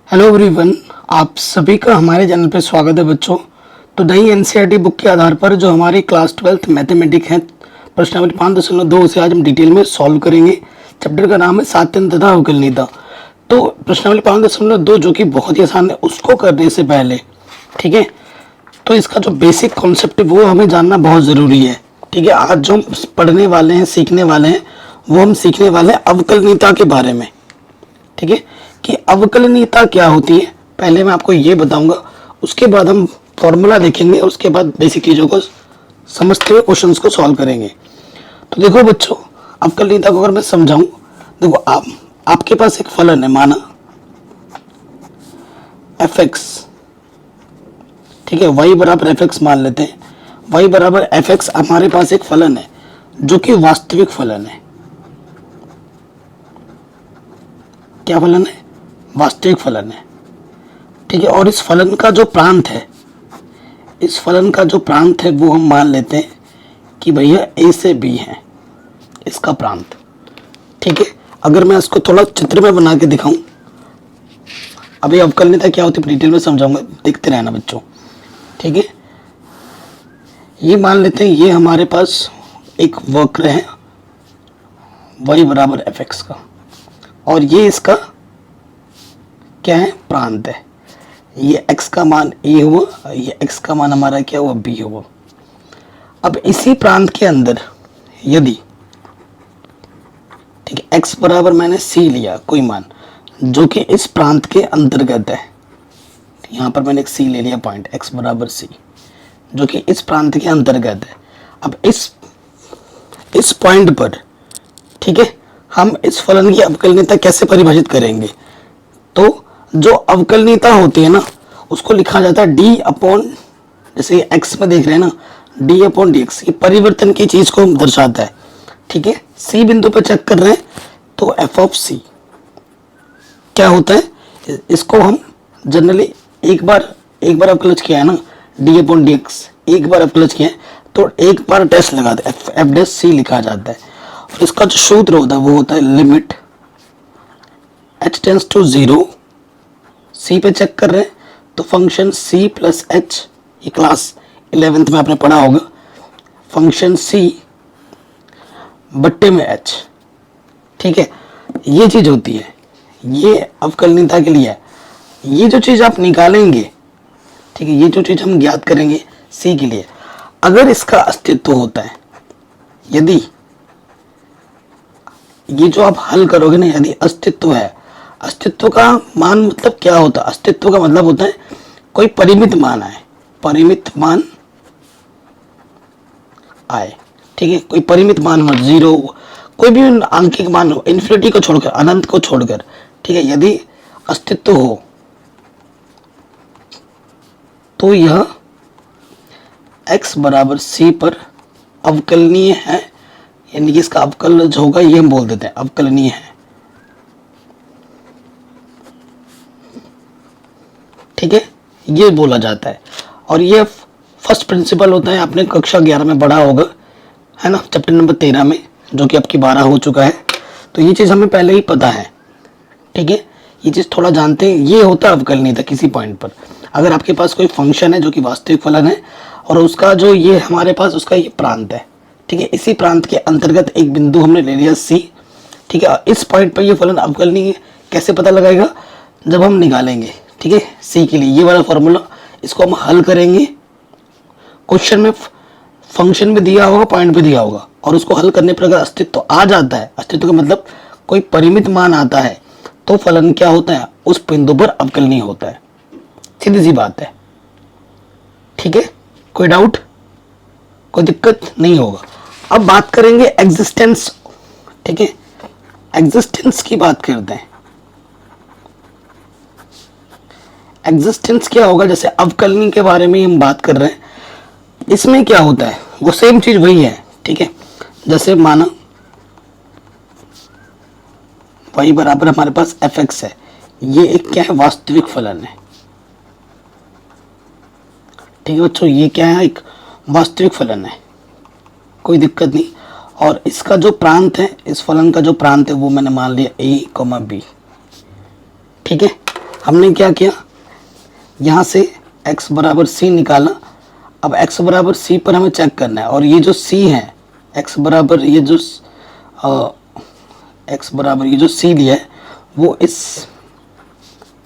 Hello everyone, आप सभी का हमारे चैनल पर स्वागत है बच्चों। तो नई एनसीईआरटी बुक के आधार पर जो हमारी क्लास 12th मैथमेटिक्स है प्रश्नावली 5.2 उसे आज हम डिटेल में सॉल्व करेंगे। चैप्टर का नाम है सातन तथा अवकलनीयता। तो प्रश्नावली 5.2 जो कि बहुत ही आसान है, उसको करने से पहले ठीक है, तो इसका जो बेसिक कॉन्सेप्ट है वो हमें जानना बहुत ज़रूरी है। ठीक है, आज जो हम पढ़ने वाले हैं, सीखने वाले हैं, वो हम सीखने वाले हैं अवकलनीयता के बारे में। ठीक है, कि अवकलनीयता क्या होती है पहले मैं आपको ये बताऊंगा, उसके बाद हम फॉर्मूला देखेंगे, उसके बाद बेसिक चीज़ों को समझते हुए क्वेश्चंस को सॉल्व करेंगे। तो देखो बच्चों, अवकलनीयता को अगर मैं समझाऊं, देखो आपके पास एक फलन है, माना एफ एक्स। ठीक है, y बराबर एफ एक्स मान लेते हैं। y बराबर एफ एक्स हमारे पास एक फलन है जो कि वास्तविक फलन है। क्या फलन है? वास्तविक फलन है। ठीक है, और इस फलन का जो प्रांत है, इस फलन का जो प्रांत है वो हम मान लेते हैं कि भैया a से b है इसका प्रांत। ठीक है, अगर मैं इसको थोड़ा चित्र में बना के दिखाऊं, अभी अवकलनीयता क्या होती है डिटेल में समझाऊंगा, देखते रहना बच्चों। ठीक है, ये मान लेते हैं ये हमारे पास एक वक्र है y बराबर एफ एक्स का, और ये इसका क्या है? प्रांत है। ये x का मान a हुआ, ये x का मान हमारा क्या हुआ? b हुआ। अब इसी प्रांत के अंदर यदि, ठीक है, x बराबर मैंने c लिया कोई मान जो कि इस प्रांत के अंतर्गत है, यहाँ पर मैंने एक c ले लिया पॉइंट x बराबर c जो कि इस प्रांत के अंतर्गत है। अब इस पॉइंट पर, ठीक है, हम इस फलन की अवकलनीयता कैसे परिभाषित करेंगे? तो जो अवकलनीयता होती है ना, उसको लिखा जाता है डी अपॉन, जैसे एक्स में देख रहे हैं ना, डी अपॉन डी एक्स, ये परिवर्तन की चीज को दर्शाता है। ठीक है, सी बिंदु पर चेक कर रहे हैं तो एफ ऑफ सी क्या होता है? इसको हम जनरली एक बार अवकलज किया है ना, डी अपॉन डी एक्स एक बार अवकलज किया है तो एक बार डैश लगा दे, एफ डैश सी लिखा जाता है। और इसका जो सूत्र होता है वो होता है लिमिट h टेंड्स टू 0, सी पे चेक कर रहे हैं तो फंक्शन c प्लस एच, ये क्लास 11th में आपने पढ़ा होगा, फंक्शन c बट्टे में h। ठीक है, ये चीज होती है, ये अवकलनीयता के लिए है। ये जो चीज आप निकालेंगे, ठीक है, ये जो चीज हम ज्ञात करेंगे c के लिए, अगर इसका अस्तित्व होता है, यदि ये जो आप हल करोगे ना, यदि अस्तित्व है, अस्तित्व का मान मतलब क्या होता है? अस्तित्व का मतलब होता है कोई परिमित मान आए, परिमित मान आए। ठीक है, कोई परिमित मान हो, 0, कोई भी आंकिक मान हो, इन्फिनिटी को छोड़कर, अनंत को छोड़कर। ठीक है, यदि अस्तित्व हो तो यह x बराबर c पर अवकलनीय है, यानी कि इसका अवकल जो होगा ये हम बोल देते हैं अवकलनीय है। ठीक है, ये बोला जाता है, और ये फर्स्ट प्रिंसिपल होता है, आपने कक्षा 11 में पढ़ा होगा, है ना, चैप्टर नंबर 13 में, जो कि आपकी 12 हो चुका है। तो ये चीज़ हमें पहले ही पता है। ठीक है, ये चीज़ थोड़ा जानते हैं, ये होता है अवकलनीयता। किसी पॉइंट पर अगर आपके पास कोई फंक्शन है जो कि वास्तविक फलन है, और उसका जो ये हमारे पास उसका ये प्रांत है, ठीक है, इसी प्रांत के अंतर्गत एक बिंदु हमने ले लिया सी। ठीक है, इस पॉइंट पर ये फलन अवकलनीय कैसे पता लगाएगा? जब हम निकालेंगे, ठीक है, सी के लिए ये वाला फॉर्मूला, इसको हम हल करेंगे। क्वेश्चन में फंक्शन भी दिया होगा, पॉइंट भी दिया होगा, और उसको हल करने पर अगर अस्तित्व आ जाता है, अस्तित्व का मतलब कोई परिमित मान आता है, तो फलन क्या होता है? उस बिंदु पर अवकलनीय होता है। सीधी सी बात है। ठीक है, कोई डाउट, कोई दिक्कत नहीं होगा। अब बात करेंगे एग्जिस्टेंस। ठीक है, एग्जिस्टेंस की बात करते हैं। एग्जिस्टेंस क्या होगा? जैसे अवकलनीय के बारे में हम बात कर रहे हैं, इसमें क्या होता है? वो सेम चीज वही है। ठीक है, जैसे माना y बराबर हमारे पास एफ एक्स है, ये एक क्या है? वास्तविक फलन है। ठीक है बच्चों, ये क्या है? एक वास्तविक फलन है, कोई दिक्कत नहीं। और इसका जो प्रांत है, इस फलन का जो प्रांत है वो मैंने मान लिया a, b। ठीक है, हमने क्या किया, यहाँ से x बराबर c निकाला। अब x बराबर c पर हमें चेक करना है, और ये जो c है x बराबर ये जो c लिया है वो इस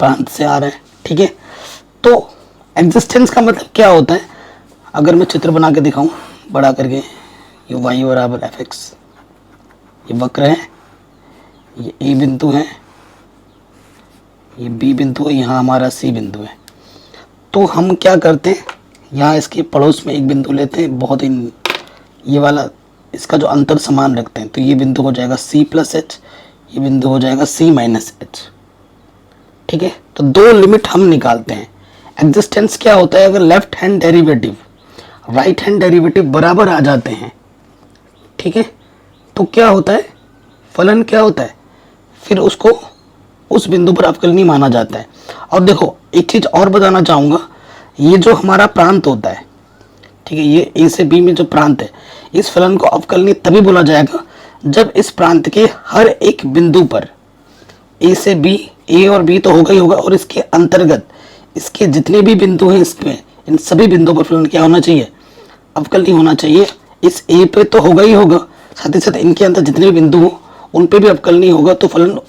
प्रांत से आ रहा है। ठीक है, तो एग्जिस्टेंस का मतलब क्या होता है, अगर मैं चित्र बना के दिखाऊं बड़ा करके, ये y बराबर fx, ये वक्र है, ये a बिंदु है, ये b बिंदु है, यहाँ हमारा c बिंदु है। तो हम क्या करते हैं, यहाँ इसके पड़ोस में एक बिंदु लेते हैं, बहुत ही ये वाला, इसका जो अंतर समान रखते हैं। तो ये बिंदु हो जाएगा c प्लस एच, ये बिंदु हो जाएगा c माइनस एच। ठीक है, तो दो लिमिट हम निकालते हैं। एग्जिस्टेंस क्या होता है, अगर left hand derivative right hand derivative बराबर आ जाते हैं, ठीक है, तो क्या होता है, फलन क्या होता है, फिर उसको उस बिंदु पर अवकलनीय माना जाता है। और देखो एक चीज और बताना चाहूंगा, ये जो हमारा प्रांत होता है, ठीक है, ये ए से बी में जो प्रांत है, इस फलन को अवकलनीय तभी बोला जाएगा जब इस प्रांत के हर एक बिंदु पर ए से बी, ए और बी तो होगा ही होगा, और इसके अंतर्गत इसके जितने भी बिंदु हैं इसमें, इन सभी बिंदुओं पर फलन क्या होना चाहिए, अवकलनीय होना चाहिए। इस ए पे तो होगा ही होगा, साथ ही साथ इनके अंदर जितने भी बिंदु हो उन पे भी अवकलनीय होगा, तो फलन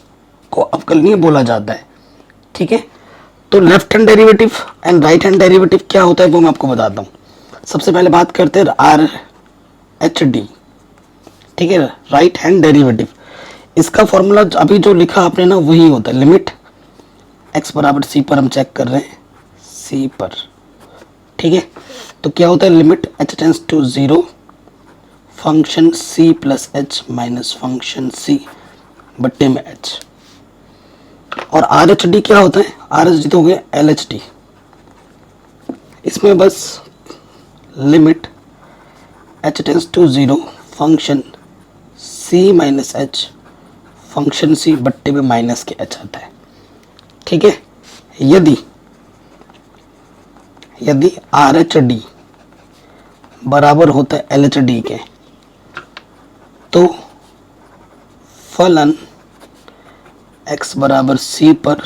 को अवकलनीय बोला जाता है। ठीक है, तो left hand derivative and right hand derivative क्या होता है वो मैं आपको बताता हूँ। सबसे पहले बात करते हैं आर एच डी। ठीक है, राइट हैंड डेरिवेटिव, इसका फॉर्मूला अभी जो लिखा आपने ना वही होता है, लिमिट x बराबर c पर हम चेक कर रहे हैं, c पर। ठीक है, तो क्या होता है, limit h tends to 0 function c plus H minus function c बट्टे में h। और आर एच डी क्या होता है, आर एच डी तो हो गया एल एच डी। इसमें बस limit h tends to 0 function c minus H function c बट्टे में माइनस के h आता है। ठीक है, यदि आर एच डी बराबर होता है एल एच डी के, तो फलन x बराबर c पर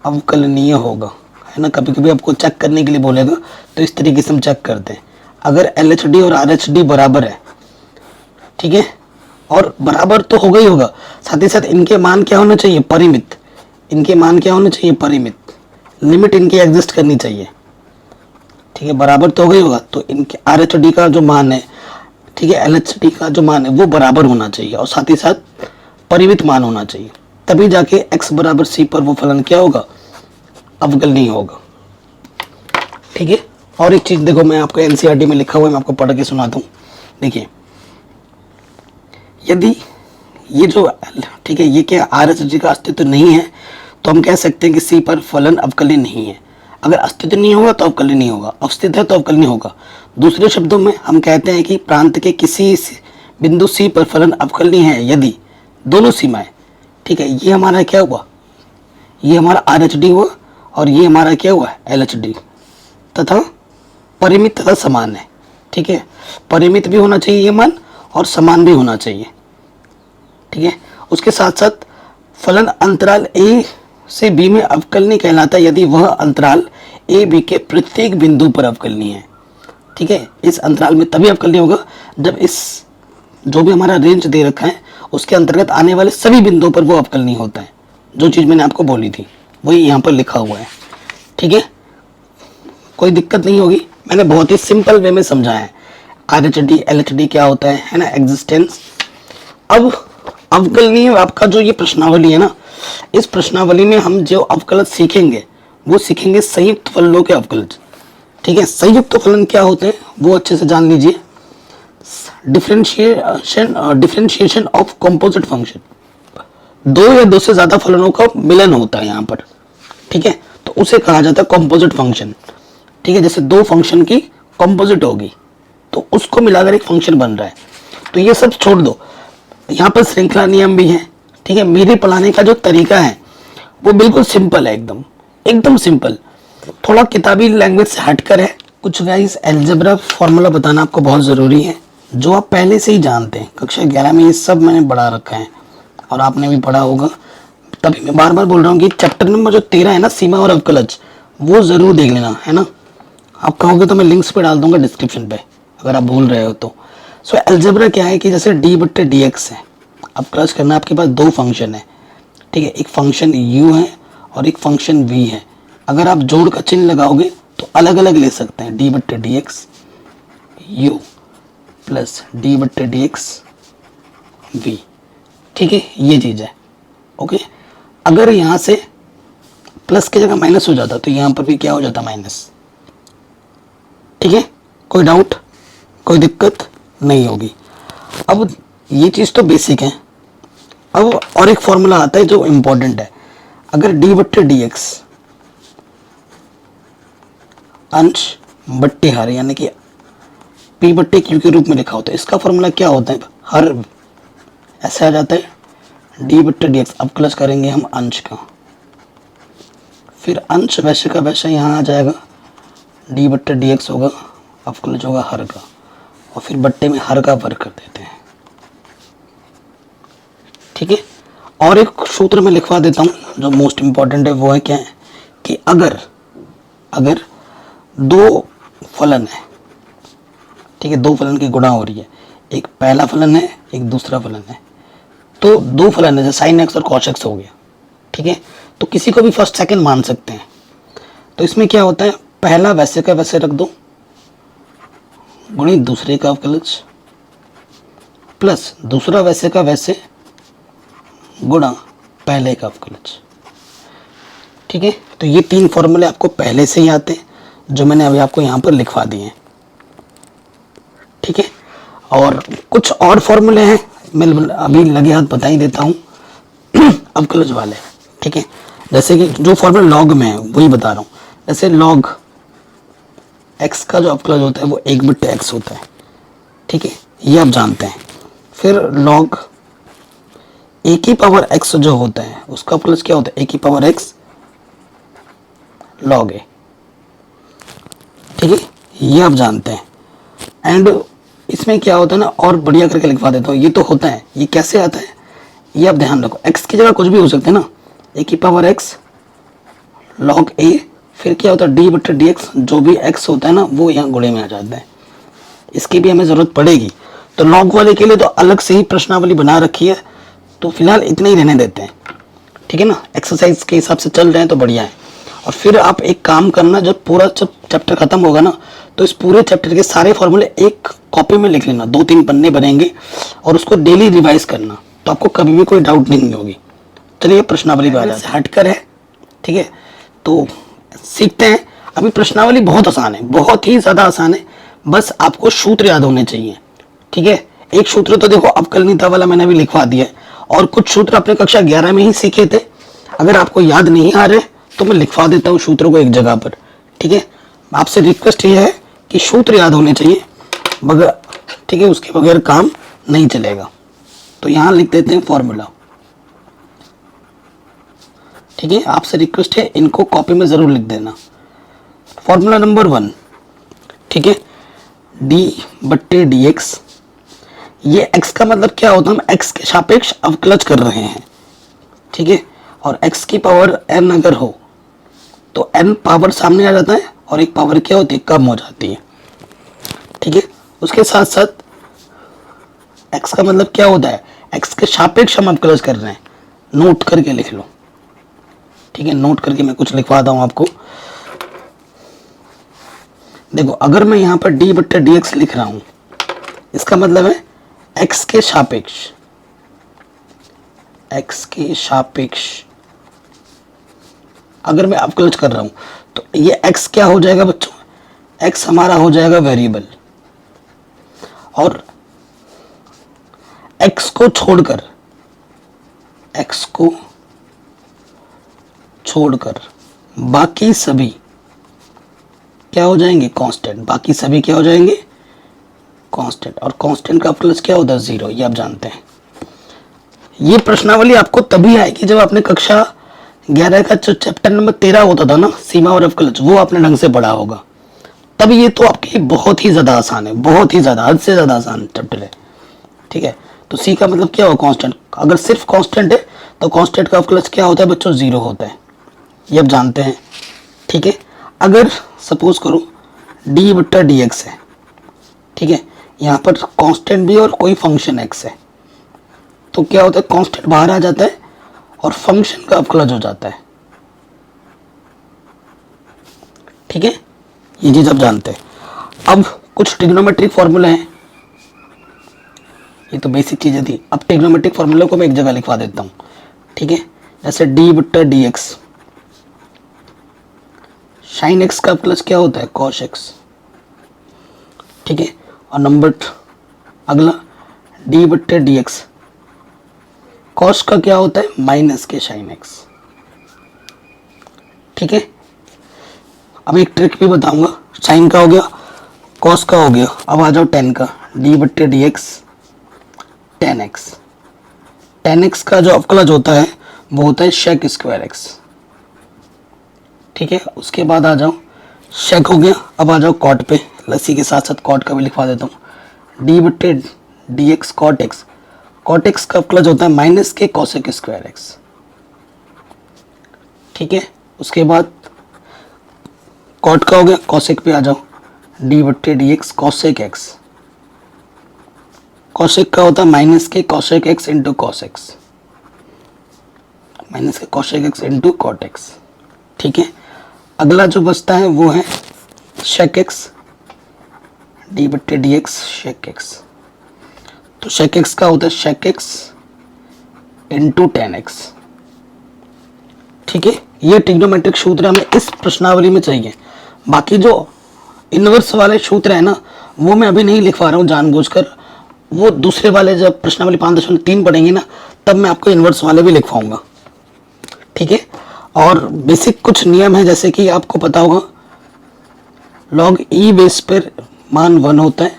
अवकलनीय होगा, है ना। कभी कभी आपको चेक करने के लिए बोलेगा, तो इस तरीके से हम चेक करते हैं। अगर एल एच डी और आर एच डी बराबर है, ठीक है, और बराबर तो होगा ही होगा, साथ ही साथ इनके मान क्या होना चाहिए, परिमित। इनके मान क्या होना चाहिए, परिमित, लिमिट इनकी एग्जिस्ट करनी चाहिए। ठीक है, बराबर तो होगा ही होगा, तो इनके आर एच डी का जो मान है, ठीक है, एल एच डी का जो मान है वो बराबर होना चाहिए, और साथ ही साथ परिमित मान होना चाहिए, तभी जाके x बराबर c पर वो फलन क्या होगा, अवकलनीय होगा। ठीक है, और एक चीज देखो, मैं आपको एनसीईआरटी में लिखा हुआ है, मैं आपको पढ़ के सुनाता हूँ। देखिए, यदि ये जो, ठीक है, ये क्या आर एच डी का अस्तित्व नहीं है, तो हम कह सकते हैं कि c पर फलन अवकलनीय नहीं है। अगर अस्तित्व नहीं होगा तो अवकलनीय नहीं होगा, अस्तित्व है तो अवकलनीय होगा। दूसरे शब्दों में हम कहते हैं कि प्रांत के किसी बिंदु c पर फलन अवकलनीय है यदि दोनों सीमाएं, ठीक है, ये हमारा क्या हुआ, ये हमारा आर एच डी हुआ, और ये हमारा क्या हुआ, एल एच डी, तथा परिमित तथा समान है। ठीक है, परिमित भी होना चाहिए ये मान, और समान भी होना चाहिए। ठीक है, उसके साथ साथ फलन अंतराल a से b में अवकलनीय कहलाता है यदि वह अंतराल a b के प्रत्येक बिंदु पर अवकलनीय है। ठीक है, इस अंतराल में तभी अवकलनीय होगा जब इस जो भी हमारा रेंज दे रखा है उसके अंतर्गत आने वाले सभी बिंदुओं पर वो अवकलनीय होता है। जो चीज़ मैंने आपको बोली थी वही यहाँ पर लिखा हुआ है। ठीक है, कोई दिक्कत नहीं होगी, मैंने बहुत ही सिंपल वे में समझाया है। R H D L H D क्या होता है ना, एग्जिस्टेंस। अब अवकलनीय आपका जो ये प्रश्नावली है ना, इस प्रश्नावली में हम जो अवकलज सीखेंगे वो सीखेंगे संयुक्त फलनों के अवकलज। ठीक है, संयुक्त फलन क्या होते हैं वो अच्छे से जान लीजिए। डिफरेंशिएशन ऑफ कंपोजिट फंक्शन, दो या दो से ज्यादा फलनों का मिलन होता है यहाँ पर। ठीक है, तो उसे कहा जाता है कंपोजिट फंक्शन। ठीक है, जैसे दो फंक्शन की कंपोजिट होगी तो उसको मिलाकर एक फंक्शन बन रहा है। तो ये सब छोड़ दो, यहाँ पर श्रृंखला नियम भी है। ठीक है, मेरे पढ़ाने का जो तरीका है वो बिल्कुल सिंपल है, एकदम सिंपल, थोड़ा किताबी लैंग्वेज से हटकर है। कुछ गाइस अलजेब्रा फॉर्मूला बताना आपको बहुत ज़रूरी है, जो आप पहले से ही जानते हैं। कक्षा 11 में ये सब मैंने पढ़ा रखा है और आपने भी पढ़ा होगा। तभी मैं बार बार बोल रहा हूँ कि चैप्टर नंबर जो 13 है ना, सीमा और अवकलज, वो जरूर देख लेना, है ना। आप कहोगे तो मैं लिंक्स पे डाल दूंगा डिस्क्रिप्शन पे, अगर आप भूल रहे हो तो। सो अलजेब्रा क्या है कि जैसे डी बट्टे डी एक्स है, अब क्लच करना, आपके पास दो फंक्शन है, ठीक है, एक फंक्शन u है और एक फंक्शन v है। अगर आप जोड़ का चिन्ह लगाओगे तो अलग अलग ले सकते हैं, डी बट्टे D x you plus D बट्टे डी एक्स वी, ठीक है, ये चीज़ है। ओके, अगर यहाँ से प्लस की जगह माइनस हो जाता तो यहाँ पर भी क्या हो जाता, माइनस। ठीक है, कोई डाउट, कोई दिक्कत नहीं होगी। अब ये चीज़ तो बेसिक है। अब और एक फॉर्मूला आता है जो इम्पोर्टेंट है। अगर डी बट्टे डी एक्स अंश बट्टे हर, यानी कि पी बट्टे क्यू के रूप में लिखा होता है, इसका फॉर्मूला क्या होता है, हर ऐसे आ जाता है डी बट्टे डी एक्स। अब क्लच करेंगे हम अंश का, फिर अंश वैसे का वैसा यहाँ आ जाएगा, डी बट्टे डी एक्स होगा, अब क्लच होगा हर का, और फिर बट्टे में हर का वर्ग कर देते हैं। ठीक है, और एक सूत्र में लिखवा देता हूँ जो मोस्ट इंपॉर्टेंट है, वो है क्या है कि अगर दो फलन है, ठीक है, दो फलन की गुणा हो रही है, एक पहला फलन है एक दूसरा फलन है, तो दो फलन है जैसे साइन एक्स और कॉस एक्स हो गया, ठीक है, तो किसी को भी फर्स्ट सेकंड मान सकते हैं। तो इसमें क्या होता है, पहला वैसे का वैसे रख दो गुणित दूसरे का अवकलज प्लस दूसरा वैसे का वैसे गुणा पहले का अवकलज। ठीक है, तो ये तीन फॉर्मूले आपको पहले से ही आते हैं जो मैंने अभी आपको यहाँ पर लिखवा दिए हैं। ठीक है, और कुछ और फॉर्मूले हैं, मैं अभी लगे हाथ बता ही देता हूँ अवकलज वाले। ठीक है, जैसे कि जो फॉर्मूला लॉग में है वही बता रहा हूँ। जैसे लॉग एक्स का जो अवकलज होता है वो 1/x होता है, ठीक है, ये आप जानते हैं। फिर लॉग ए की पावर x जो होता है उसका अवकलज क्या होता है, a की पावर x लॉग ए, ठीक है, ये आप जानते हैं। एंड इसमें क्या होता है ना, और बढ़िया करके लिखवा देता हूँ, ये तो होता है, ये कैसे आता है ये आप ध्यान रखो। x की जगह कुछ भी हो सकते हैं ना, a की पावर x लॉग a, फिर क्या होता है डी बट्टे डी एक्स, जो भी x होता है ना वो यहाँ गुणे में आ जाता है। इसकी भी हमें ज़रूरत पड़ेगी, तो लॉग वाले के लिए तो अलग से ही प्रश्नावली बना रखी है, तो फिलहाल इतने ही रहने देते हैं। ठीक है ना, एक्सरसाइज के हिसाब से चल रहे हैं तो बढ़िया है। और फिर आप एक काम करना, जब पूरा चैप्टर खत्म होगा ना तो इस पूरे चैप्टर के सारे फॉर्मूले एक कॉपी में लिख लेना, 2-3 पन्ने बनेंगे, और उसको डेली रिवाइज करना, तो आपको कभी भी कोई डाउट नहीं होगी। चलिए प्रश्नावली पे आ जाते हैं, हटकर है, ठीक है, तो सीखते हैं। अभी प्रश्नावली बहुत आसान है, बहुत ही ज़्यादा आसान है, बस आपको सूत्र याद होने चाहिए। ठीक है, एक सूत्र तो देखो अवकलनीयता वाला मैंने अभी लिखवा दिया है, और कुछ सूत्र अपने कक्षा 11 में ही सीखे थे। अगर आपको याद नहीं आ रहे तो मैं लिखवा देता हूँ सूत्रों को एक जगह पर। ठीक है, आपसे रिक्वेस्ट ये है कि सूत्र याद होने चाहिए, बगैर, ठीक है, उसके बगैर काम नहीं चलेगा। तो यहाँ लिख देते हैं फॉर्मूला। ठीक है, आपसे रिक्वेस्ट है इनको कॉपी में ज़रूर लिख देना। फॉर्मूला नंबर 1, ठीक है, डी बट्टे डी एक्स, ये x का मतलब क्या होता है, हम x के सापेक्ष अवकलज कर रहे हैं। ठीक है, और x की पावर n अगर हो तो n पावर सामने आ जाता है और एक पावर क्या होती है, कम हो जाती है। ठीक है, उसके साथ साथ x का मतलब क्या होता है, x के सापेक्ष हम अवकलज कर रहे हैं, नोट करके लिख लो। ठीक है, नोट करके मैं कुछ लिखवाता हूँ आपको। देखो, अगर मैं यहाँ पर डी बट्टे डी एक्स लिख रहा हूँ, इसका मतलब है x के सापेक्ष अगर मैं अवकलज कर रहा हूं तो ये x क्या हो जाएगा बच्चों, x हमारा हो जाएगा वेरिएबल, और x को छोड़कर बाकी सभी क्या हो जाएंगे, कांस्टेंट। बाकी सभी क्या हो जाएंगे, कांस्टेंट। और कांस्टेंट का अवकलज क्या होता है, 0, ये आप जानते हैं। ये प्रश्नावली आपको तभी आएगी जब आपने कक्षा 11 का जो चैप्टर नंबर 13 होता था ना, सीमा और अवकलज, वो आपने ढंग से पढ़ा होगा, तब ये तो आपके बहुत ही ज़्यादा आसान है, बहुत ही ज़्यादा, हद से ज़्यादा आसान चैप्टर है। ठीक है, तो सी का मतलब क्या होगा, कांस्टेंट। अगर सिर्फ कांस्टेंट है तो कांस्टेंट का अवकलज क्या होता है बच्चों, 0 होता है, ये आप जानते हैं। ठीक है, अगर सपोज करो डी बट्टा डी एक्स है, ठीक है, यहाँ पर कांस्टेंट भी और कोई फंक्शन एक्स है, तो क्या होता है, कांस्टेंट बाहर आ जाता है और फंक्शन का अवकलज हो जाता है। ठीक है, ये चीज आप जानते हैं। अब कुछ ट्रिग्नोमेट्रिक फॉर्मूला हैं, ये तो बेसिक चीजें थी। अब ट्रिग्नोमेट्रिक फॉर्मूला को मैं एक जगह लिखवा देता हूँ। ठीक है, जैसे डी बट्टा डी एक्स, साइन एक्स का प्लस क्या होता है, कॉस एक्स। ठीक है, और नंबर अगला डी बट्टे डी एक्स, कॉस का क्या होता है, माइनस के साइन एक्स। ठीक है, अब एक ट्रिक भी बताऊंगा। साइन का हो गया, कॉस का हो गया, अब आ जाओ टेन का, डी बट्टे D x ten x. Ten x का जो अवकलज होता है वो होता है शेक स्क्वायर एक्स। ठीक है, उसके बाद आ जाओ, शेक हो गया, अब आ जाओ कॉट पे, लस्सी के साथ साथ कॉट का भी लिखवा देता हूँ। डी बट्टे D X cot X, cot X का अवकलज होता है माइनस के कॉसेक स्क्वायर एक्स। ठीक है, उसके बाद कॉट का हो गया, कॉसेक पे आ जाओ, डी बट्टे D x cosec x, cosec का होता है माइनस के cosec x into cos x, minus के cosec x into cot x. ठीक है, अगला जो बचता है वो है शेक एक्स, डी बट्टे डी एक्स शेक एक्स। तो शेक एक्स का होता है sec x into tan x. ठीक है, ये ट्रिग्नोमेट्रिक सूत्र हमें इस प्रश्नावली में चाहिए। बाकी जो इनवर्स वाले सूत्र है ना, वो मैं अभी नहीं लिखवा रहा हूँ जानबूझकर, वो दूसरे वाले जब प्रश्नावली 5.3 पढ़ेंगे ना, तब मैं आपको इनवर्स वाले भी लिखवाऊंगा। ठीक है, और बेसिक कुछ नियम है, जैसे कि आपको पता होगा लॉग ई बेस पर मान 1 होता है,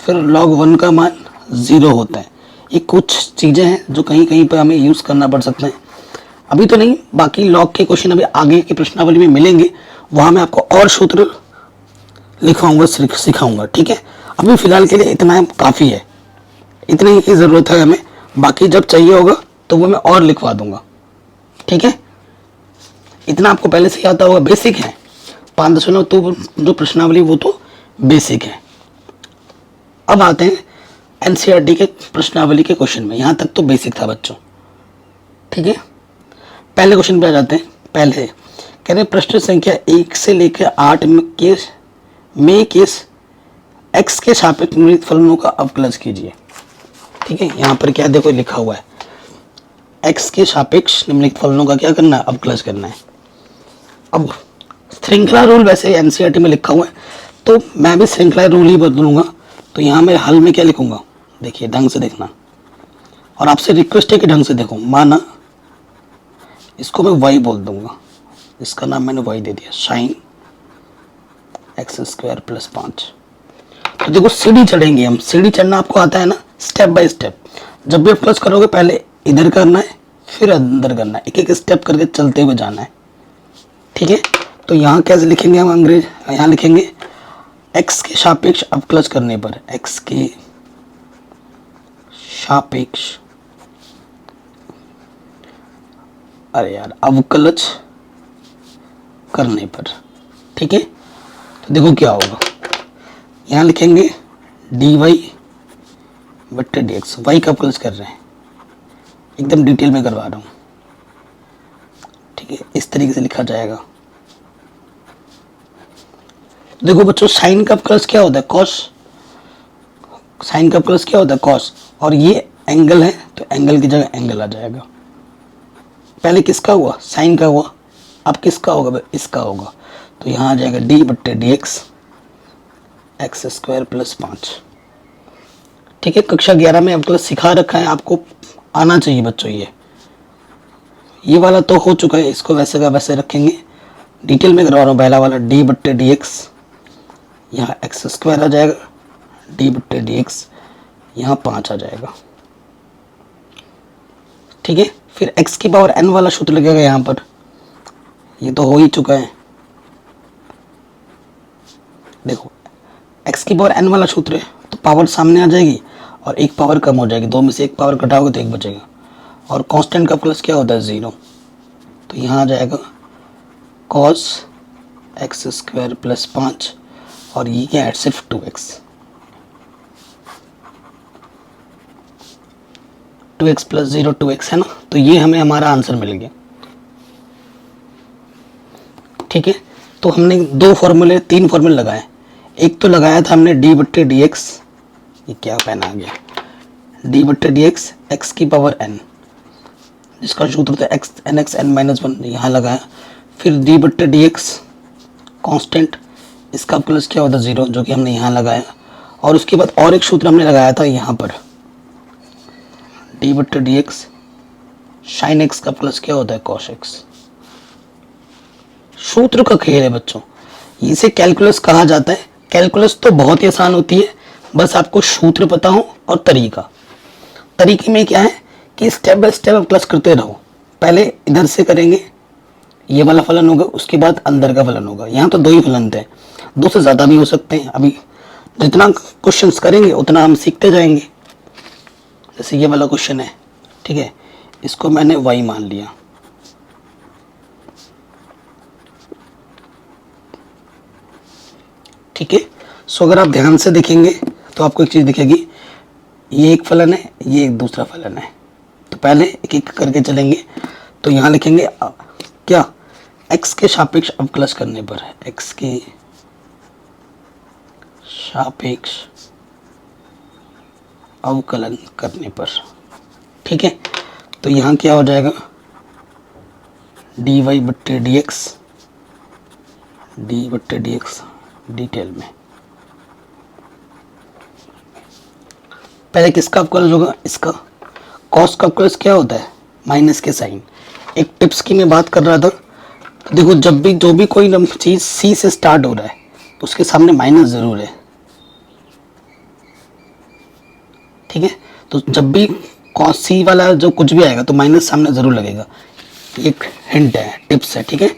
फिर log 1 का मान 0 होता है। ये कुछ चीज़ें हैं जो कहीं कहीं पर हमें यूज़ करना पड़ सकता है, अभी तो नहीं, बाकी लॉग के क्वेश्चन अभी आगे की प्रश्नावली में मिलेंगे, वहाँ मैं आपको और सूत्र लिखवाऊंगा, सिखाऊंगा। ठीक है, अभी फिलहाल के लिए इतना काफ़ी है, इतने ही की ज़रूरत है हमें, बाकी जब चाहिए होगा तो वो मैं और लिखवा दूंगा। ठीक है, इतना आपको पहले से आता होगा, बेसिक है 5.2 तो जो प्रश्नावली वो तो बेसिक है। अब आते हैं एनसीईआरटी के प्रश्नावली के क्वेश्चन में, यहाँ तक तो बेसिक था बच्चों। ठीक है, पहले क्वेश्चन पे आ जाते हैं। पहले कह रहे प्रश्न संख्या 1 से लेकर 8 में केस एक्स के सापेक्ष निम्नलिखित फलनों का अवकलज कीजिए। ठीक है, यहाँ पर क्या देखो लिखा हुआ है, एक्स के सापेक्ष निम्नलिखित फलनों का क्या करना है, अवकलज करना है। अब श्रृंखला रूल वैसे एनसीईआरटी में लिखा हुआ है, तो मैं भी श्रृंखला रूल ही बदलूंगा। तो यहाँ मैं हल में क्या लिखूंगा, देखिए ढंग से देखना, और आपसे रिक्वेस्ट है कि ढंग से देखो। माना इसको मैं वाई बोल दूंगा, इसका नाम मैंने वाई दे दिया, साइन एक्स स्क्वायर प्लस 5। तो देखो सीढ़ी चढ़ेंगे हम, सीढ़ी चढ़ना आपको आता है ना, स्टेप बाय स्टेप। जब भी प्लस करोगे पहले इधर करना है, फिर अंदर करना है, एक एक स्टेप करके चलते हुए जाना है। ठीक है, तो यहाँ कैसे लिखेंगे हम अंग्रेज, यहाँ लिखेंगे एक्स के सापेक्ष अवकलज करने पर, एक्स के सापेक्ष, अरे यार, अवकलज करने पर। ठीक है, तो देखो क्या होगा, यहाँ लिखेंगे डी वाई बट्टे डी एक्स, वाई का अवकलज कर रहे हैं, एकदम डिटेल में करवा रहा हूँ। ठीक है, इस तरीके से लिखा जाएगा। देखो बच्चों, साइन का अवकलज क्या होता है, कॉस, साइन का अवकलज क्या होता है, कॉस, और ये एंगल है तो एंगल की जगह एंगल आ जाएगा। पहले किसका हुआ, साइन का हुआ, अब किसका होगा, इसका होगा। तो यहाँ आ जाएगा डी बट्टे D x x square plus 5। ठीक है, कक्षा 11 में अवकलज सिखा रखा है, आपको आना चाहिए बच्चों। ये वाला तो हो चुका है, इसको वैसे का वैसे रखेंगे, डिटेल में करवा रहा हूँ। पहला वाला डी बट्टे डी एक्स, यहाँ एक्स स्क्वायर आ जाएगा, डी बट्टे डी एक्स, यहाँ 5 आ जाएगा। ठीक है, फिर x की पावर n वाला सूत्र लगेगा यहाँ पर, ये तो हो ही चुका है। देखो x की पावर n वाला सूत्र है, तो पावर सामने आ जाएगी और एक पावर कम हो जाएगी, दो में से एक पावर घटाओगे तो एक बचेगा, और कांस्टेंट का प्लस क्या होता है 0, तो यहाँ आ जाएगा cos एक्स स्क्वायर प्लस 5 और ये क्या है सिर्फ 2x, 2x प्लस 0 2x है ना, तो ये हमें हमारा आंसर मिल गया। ठीक है, तो हमने तीन फॉर्मूले लगाए। एक तो लगाया था हमने d बट्टे डी एक्स, ये क्या पेन आ गया, d बट्टे डी एक्स एक्स की पावर n, जिसका सूत्र था x n x n minus 1, यहाँ लगाया। फिर d बट्टे डी एक्स कॉन्स्टेंट, इसका प्लस क्या होता है 0, जो कि हमने यहाँ लगाया। और उसके बाद और एक सूत्र हमने लगाया था यहाँ पर, d बट्टे डी एक्स साइन एक्स का प्लस क्या होता है कॉस एक्स। सूत्र का खेल है बच्चों, इसे कैलकुलस कहा जाता है। कैलकुलस तो बहुत ही आसान होती है, बस आपको सूत्र पता हो और तरीके में क्या है कि स्टेप बाय स्टेप आप प्लस करते रहो। पहले इधर से करेंगे, ये वाला फलन होगा, उसके बाद अंदर का फलन होगा। यहाँ तो 2 ही फलन थे, 2 से ज़्यादा भी हो सकते हैं। अभी जितना क्वेश्चंस करेंगे उतना हम सीखते जाएंगे। जैसे ये वाला क्वेश्चन है, ठीक है, इसको मैंने y मान लिया। ठीक है, सो अगर आप ध्यान से देखेंगे तो आपको एक चीज़ दिखेगी, ये एक फलन है, ये एक दूसरा फलन है। तो पहले एक एक करके चलेंगे। तो यहाँ लिखेंगे क्या, x के सापेक्ष अवकलज करने पर, x के सापेक्ष अवकलन करने पर। ठीक है, तो यहाँ क्या हो जाएगा dy बट्टे डी एक्स, डी बट्टे डी एक्स डिटेल में। पहले किसका अवकलज होगा, इसका। कॉस का अवकलज क्या होता है माइनस के साइन। एक टिप्स की मैं बात कर रहा था, तो देखो जब भी जो भी कोई चीज़ सी से स्टार्ट हो रहा है तो उसके सामने माइनस ज़रूर है। ठीक है, तो जब भी कॉस सी वाला जो कुछ भी आएगा तो माइनस सामने ज़रूर लगेगा। एक हिंट है, टिप्स है। ठीक है,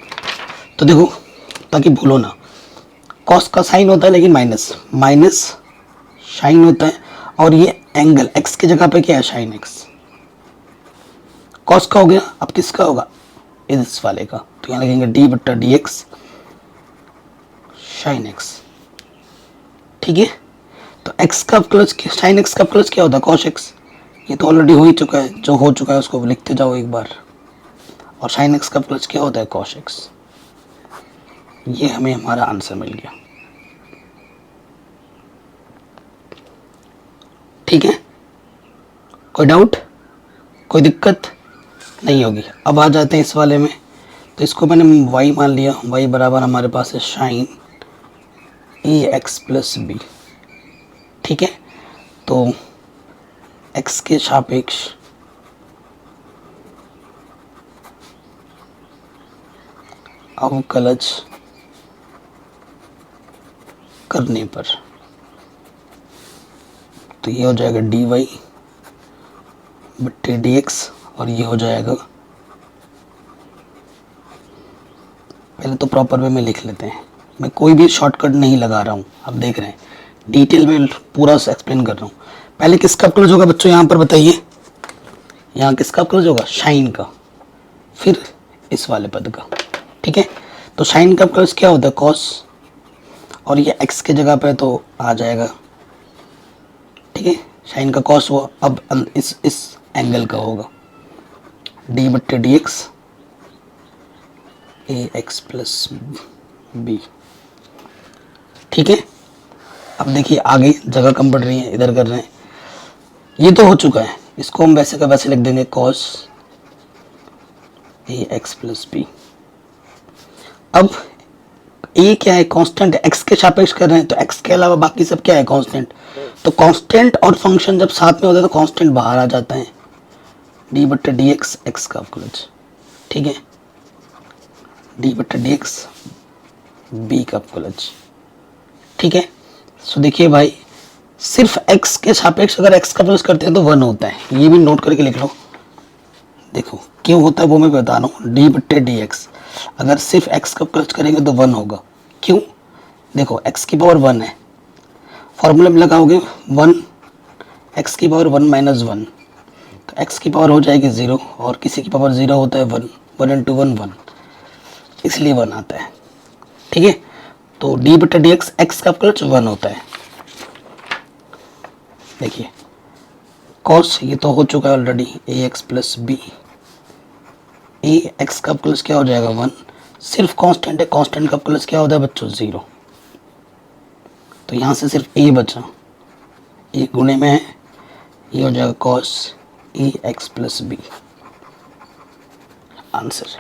तो देखो ताकि भूलो ना, कॉस का साइन होता है लेकिन माइनस साइन होता है, और ये एंगल एक्स की जगह पे क्या है साइन एक्स। कॉस का हो गया, अब किसका होगा इस वाले का, तो यहाँ लगेंगे डी बट्टा डी एक्स साइन एक्स। ठीक है, तो एक्स का प्लस साइन एक्स का प्लस क्या होता है कॉस एक्स। ये तो ऑलरेडी हो ही चुका है, जो हो चुका है उसको लिखते जाओ एक बार। और साइन एक्स का प्लस क्या होता है कॉस एक्स। ये हमें हमारा आंसर मिल गया। ठीक है, कोई डाउट, कोई दिक्कत नहीं होगी। अब आ जाते हैं इस वाले में। तो इसको मैंने y मान लिया, y बराबर हमारे पास है साइन ए एक्स प्लस बी। ठीक है, तो x के सापेक्ष अवकलज करने पर, तो ये हो जाएगा dy बट्टे डी एक्स, और ये हो जाएगा, पहले तो प्रॉपर वे में लिख लेते हैं। मैं कोई भी शॉर्टकट नहीं लगा रहा हूँ, आप देख रहे हैं डिटेल में पूरा एक्सप्लेन कर रहा हूँ। पहले किसका अवकलज होगा बच्चों, यहाँ पर बताइए, यहाँ किसका अवकलज होगा साइन का, फिर इस वाले पद का। ठीक है, तो साइन का अवकलज क्या होता है कॉस, और ये एक्स के जगह पे तो आ जाएगा। ठीक है, साइन का कॉस हुआ, अब इस एंगल का होगा डी बट्टे डी एक्स ए एक्स प्लस बी। ठीक है, अब देखिए आगे जगह कम पड़ रही है, इधर कर रहे हैं। ये तो हो चुका है, इसको हम वैसे का वैसे लिख देंगे cos A x plus B. अब ए क्या है कांस्टेंट, एक्स के सापेक्ष कर रहे हैं, तो एक्स के अलावा बाकी सब क्या है कांस्टेंट। तो कांस्टेंट और फंक्शन जब साथ में होता है तो कांस्टेंट बाहर आ जाता है, डी बट्टे डी एक्स एक्स का अवकलज। ठीक है, डी बट्टे डी एक्स बी का अवकलज। ठीक है, सो देखिए भाई, सिर्फ x के सापेक्ष अगर x का प्लस करते हैं तो 1 होता है। ये भी नोट करके लिख लो, देखो क्यों होता है वो मैं बता रहा हूँ। डी बट्टे डी एक्स अगर सिर्फ x का प्लस करेंगे तो 1 होगा। क्यों, देखो x की पावर 1 है, फॉर्मूला में लगाओगे 1 x की पावर 1 माइनस 1, तो x की पावर हो जाएगी 0 और किसी की पावर 0 होता है 1, 1 इंटू 1 1, इसलिए 1 आता है। ठीक है, तो डी बटा डी एक्स, एक्स का अवकलज 1 होता है। देखिए कॉस ये तो हो चुका है ऑलरेडी, ए एक्स प्लस बी, ए एक्स का अवकलज क्या हो जाएगा 1, सिर्फ कांस्टेंट है, कांस्टेंट का अवकलज क्या होता है बच्चों 0, तो यहाँ से सिर्फ ए बचा, ए गुणे में है, ये हो जाएगा cos A x plus B, answer.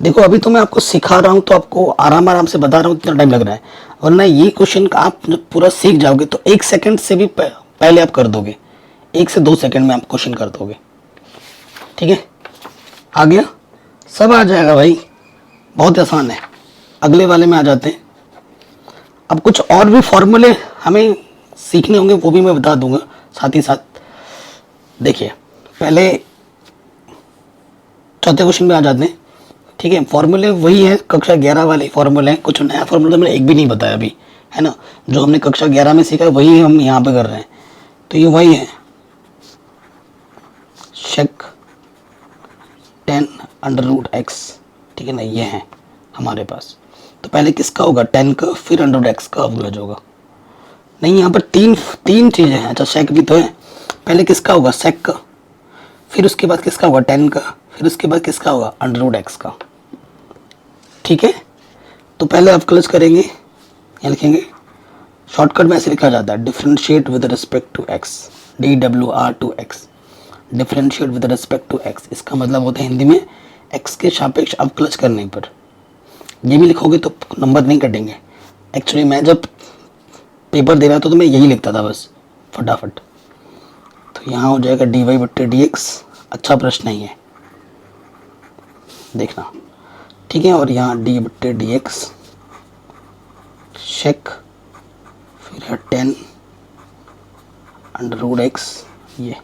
देखो अभी तो मैं आपको सिखा रहा हूँ तो आपको आराम आराम से बता रहा हूँ, कितना टाइम लग रहा है, वरना ये क्वेश्चन का आप जब पूरा सीख जाओगे तो 1 सेकंड से भी पहले आप कर दोगे, 1 से 2 सेकंड में आप क्वेश्चन कर दोगे। ठीक है, आ गया, सब आ जाएगा भाई, बहुत आसान है। अगले वाले में आ जाते हैं। अब कुछ और भी फॉर्मूले हमें सीखने होंगे, वो भी मैं बता दूंगा साथ ही साथ। देखिए पहले चौथे क्वेश्चन में आ जाते हैं। ठीक है, फॉर्मूले वही है, कक्षा 11 वाले फॉर्मूले हैं, कुछ नया फॉर्मूला मैंने एक भी नहीं बताया अभी, है ना, जो हमने कक्षा 11 में सीखा है वही हम यहाँ पे कर रहे हैं। तो ये वही है, शेक 10 अंडर रूट एक्स, ठीक है ना, ये है हमारे पास। तो पहले किसका होगा, 10 का, फिर अंडर रूट एक्स का अवकलज होगा। नहीं, यहाँ पर तीन चीज़ें हैं। अच्छा शेक भी तो है, पहले किसका होगा सेक का, फिर उसके बाद किसका होगा 10 का, फिर उसके बाद किसका होगा अंडर रूट एक्स का। ठीक है, तो पहले अवकलज करेंगे, यहाँ लिखेंगे, शॉर्टकट में ऐसे लिखा जाता है, differentiate with respect to x, DWR2x, differentiate with respect to x. इसका मतलब होता है हिंदी में एक्स के सापेक्ष अवकलज करने पर। ये भी लिखोगे तो नंबर नहीं कटेंगे। एक्चुअली मैं जब पेपर दे रहा था तो मैं यही लिखता था बस फटाफट। तो यहाँ हो जाएगा dy बट्टे dx, अच्छा प्रश्न ही है, देखना। ठीक है, और यहाँ डी बट्टे dx शेक, फिर है 10 अंडर रूट एक्स, ये।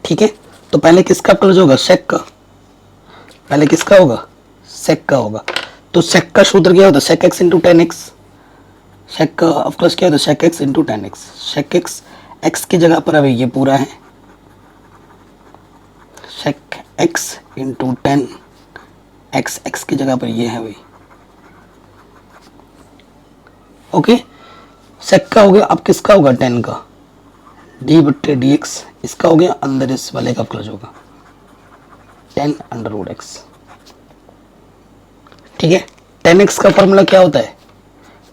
ठीक है, तो पहले किसका अवकलज होगा सेक का, पहले किसका होगा सेक का होगा। तो सेक का सूत्र क्या होता है, सेक एक्स इंटू 10x, सेक का अवकलज क्या होता है sec x into 10x। Sec x, x की जगह पर अभी ये पूरा है, sec x into 10 x, x की जगह पर ये है भाई। ओके, सेक का हो गया, अब किसका होगा 10 का, डी बट्टे डी एक्स, इसका हो गया, अंदर इस वाले का अवकलज होगा 10 अंडर रूट एक्स। ठीक है, 10x का फॉर्मूला क्या होता है,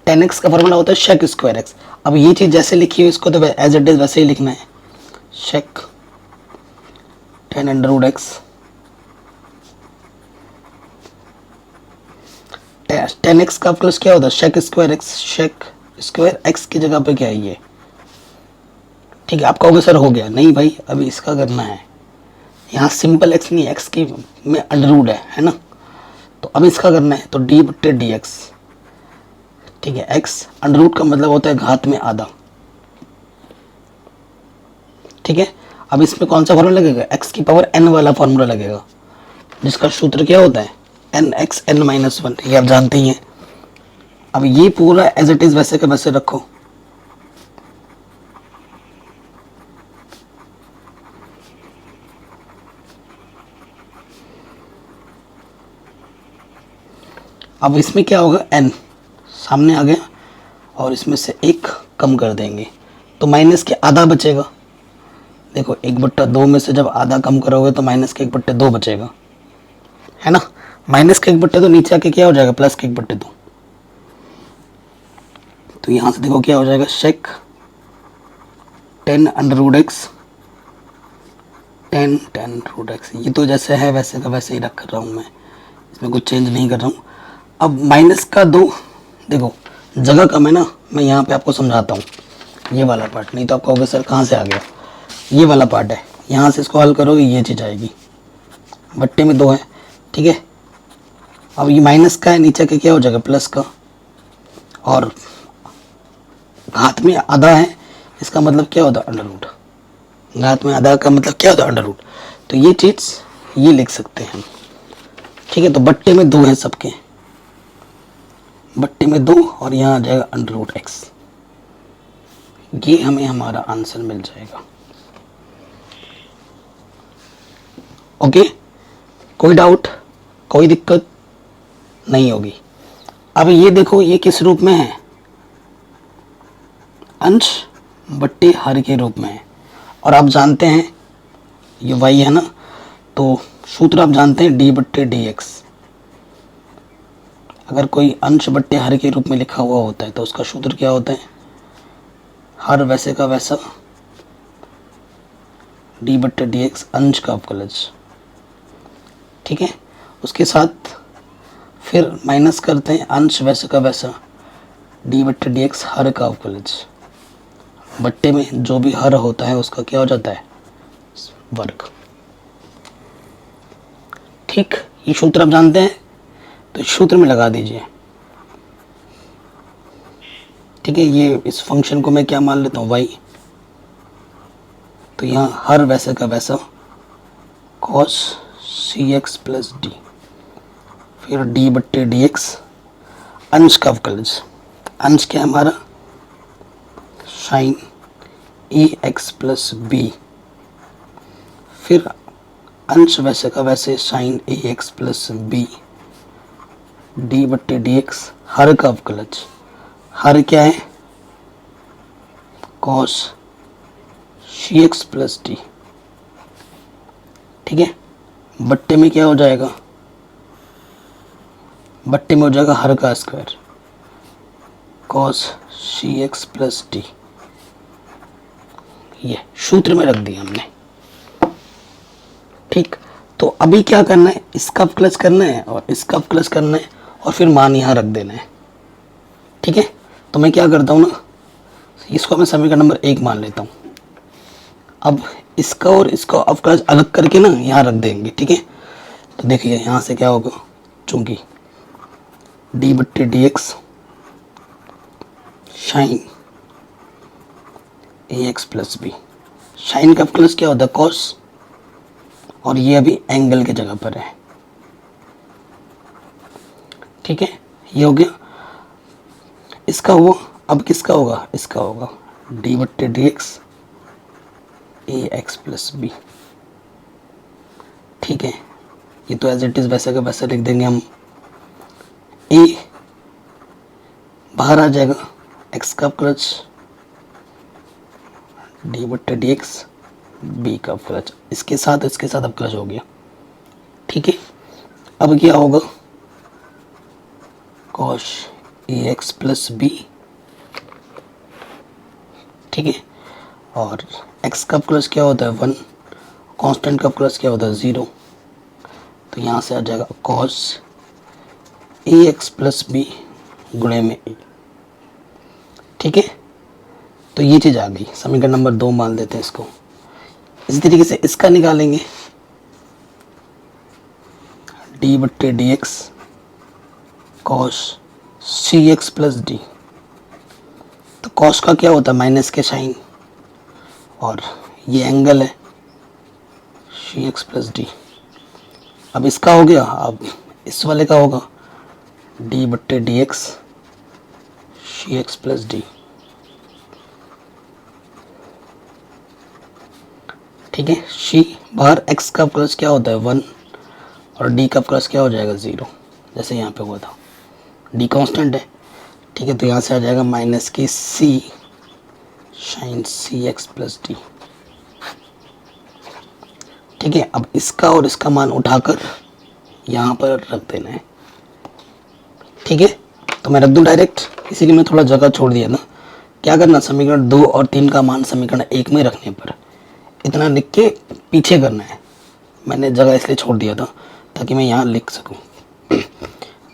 10x का फॉर्मूला होता है शेक स्क्वायर एक्स। अब ये चीज जैसे लिखी है इसको तो एज इट इज वैसे ही लिखना है, shake 10 under root x, 10x का अवकलज क्या होता है shake square x, shake square x की जगह पे क्या है ये। ठीक है, आप कहोगे सर हो गया, नहीं भाई अभी इसका करना है, यहाँ सिंपल एक्स नहीं, एक्स की में अंडर रूट है ना, तो अब इसका करना है। तो डी बट्टे डी एक्स, ठीक है, एक्स अंडर रूट का मतलब होता है घात में आधा। ठीक है, अब इसमें कौन सा फॉर्मूला लगेगा, एक्स की पावर n वाला फॉर्मूला लगेगा, जिसका सूत्र क्या होता है nxn-1, ये आप जानते ही हैं। अब ये पूरा एज इट इज वैसे का वैसे रखो, अब इसमें क्या होगा n सामने आ गया और इसमें से 1 कम कर देंगे तो माइनस के आधा बचेगा। देखो 1/2 में से जब आधा कम करोगे तो माइनस के 1/2 बचेगा, है ना, माइनस के 1/2 नीचे आके क्या हो जाएगा प्लस के 1/2। तो यहाँ से देखो क्या हो जाएगा sec 10 under root x, 10 root x, ये तो जैसे है वैसे का वैसे ही रख रहा हूँ मैं, इसमें कुछ चेंज नहीं कर रहा हूँ। अब माइनस का 2, देखो जगह कम है ना, मैं यहाँ पे आपको समझाता हूँ ये वाला पार्ट, नहीं तो आप कहोगे सर कहाँ से आ गया, ये वाला पार्ट है, यहाँ से इसको हल करोगे ये चीज़ आएगी, बट्टे में 2 है। ठीक है, अब ये माइनस का है, नीचे के क्या हो जाएगा प्लस का, और घात में आधा है, इसका मतलब क्या होता है अंडर रूट, घात में आधा का मतलब क्या होता है अंडर रूट। तो ये चीज़ ये लिख सकते हैं हम। ठीक है, तो बट्टे में 2 है सबके, बट्टे में 2 और यहाँ आ जाएगा अंडर रूट एक्स, ये हमें हमारा आंसर मिल जाएगा। ओके, कोई डाउट, कोई दिक्कत नहीं होगी। अब ये देखो ये किस रूप में है, अंश बट्टे हर के रूप में है। और आप जानते हैं ये वाई है ना, तो सूत्र आप जानते हैं डी बट्टे डी एक्स। अगर कोई अंश बट्टे हर के रूप में लिखा हुआ होता है तो उसका सूत्र क्या होता है, हर वैसे का वैसा डी बट्टे डी एक्स अंश का अवकलज। ठीक है, उसके साथ फिर माइनस करते हैं अंश वैसे का वैसा डी बट्टे डी एक्स हर का अवकलज। बट्टे में जो भी हर होता है उसका क्या हो जाता है, वर्ग। ठीक, ये सूत्र आप जानते हैं तो इस सूत्र में लगा दीजिए। ठीक है, ये इस फंक्शन को मैं क्या मान लेता हूँ, वाई। तो यहाँ हर वैसे का वैसा cos सी एक्स प्लस डी, फिर डी बट्टे डी एक्स अंश का अवकलज। अंश क्या है हमारा, साइन ए एक्स प्लस बी, फिर अंश वैसे का वैसे साइन ए एक्स प्लस बी डी बट्टे डी एक्स हर का अवकलज। हर क्या है, cos सी एक्स प्लस डी। ठीक है, बट्टे में क्या हो जाएगा, बट्टे में हो जाएगा हर का स्क्वायर cos सी एक्स प्लस डी। ये सूत्र में रख दिया हमने। ठीक, तो अभी क्या करना है, इसका अवकलज करना है और इसका अवकलज करना है और फिर मान यहाँ रख देना है। ठीक है, तो मैं क्या करता हूँ ना, इसको मैं समीकरण नंबर 1 मान लेता हूँ। अब इसका और इसका अवकलज अलग करके ना यहाँ रख देंगे। ठीक है, तो देखिए यहाँ से क्या होगा, चूंकि डी बट्टे डी एक्स साइन ए एक्स प्लस बी, साइन का अवकलज क्या होता है, कॉस, और ये अभी एंगल की जगह पर है। ठीक है, ये हो गया, इसका हुआ। अब किसका होगा, इसका होगा डी बट्टे डी एक्स ए एक्स प्लस बी। ठीक है, ये तो एज इट इज़ वैसे का वैसा लिख देंगे हम। ए बाहर आ जाएगा, एक्स का अवकलज डी बट्टे डी एक्स बी का अवकलज, इसके साथ अवकलज हो गया। ठीक है, अब क्या होगा, cos A x plus B. ठीक है, और x का अवकलज क्या होता है 1, कांस्टेंट का अवकलज क्या होता है 0। तो यहाँ से आ जाएगा cos ए एक्स प्लस बी गुणे में ए। ठीक है, तो ये चीज़ आ गई, समीकरण नंबर 2 मान लेते हैं इसको। इसी तरीके से इसका निकालेंगे, डी बट्टे डी एक्स कॉस सी एक्स प्लस डी। तो कॉस का क्या होता है, माइनस के साइन, और ये एंगल है सी एक्स प्लस डी। अब इसका हो गया, अब इस वाले का होगा डी बट्टे डी एक्स सी एक्स प्लस डी। ठीक है, सी बाहर, एक्स का प्लस क्या होता है 1 और डी का प्लस क्या हो जाएगा 0, जैसे यहाँ पे हुआ था, डी कांस्टेंट है। ठीक है, तो यहाँ से आ जाएगा माइनस की सी साइन सी एक्स प्लस डी। ठीक है, अब इसका और इसका मान उठाकर यहाँ पर रख देना है। ठीक है, तो मैं रख दूँ डायरेक्ट, इसीलिए मैं थोड़ा जगह छोड़ दिया ना। क्या करना, समीकरण 2 और 3 का मान समीकरण 1 में रखने पर इतना लिख के पीछे करना है। मैंने जगह इसलिए छोड़ दिया था ताकि मैं यहाँ लिख सकूँ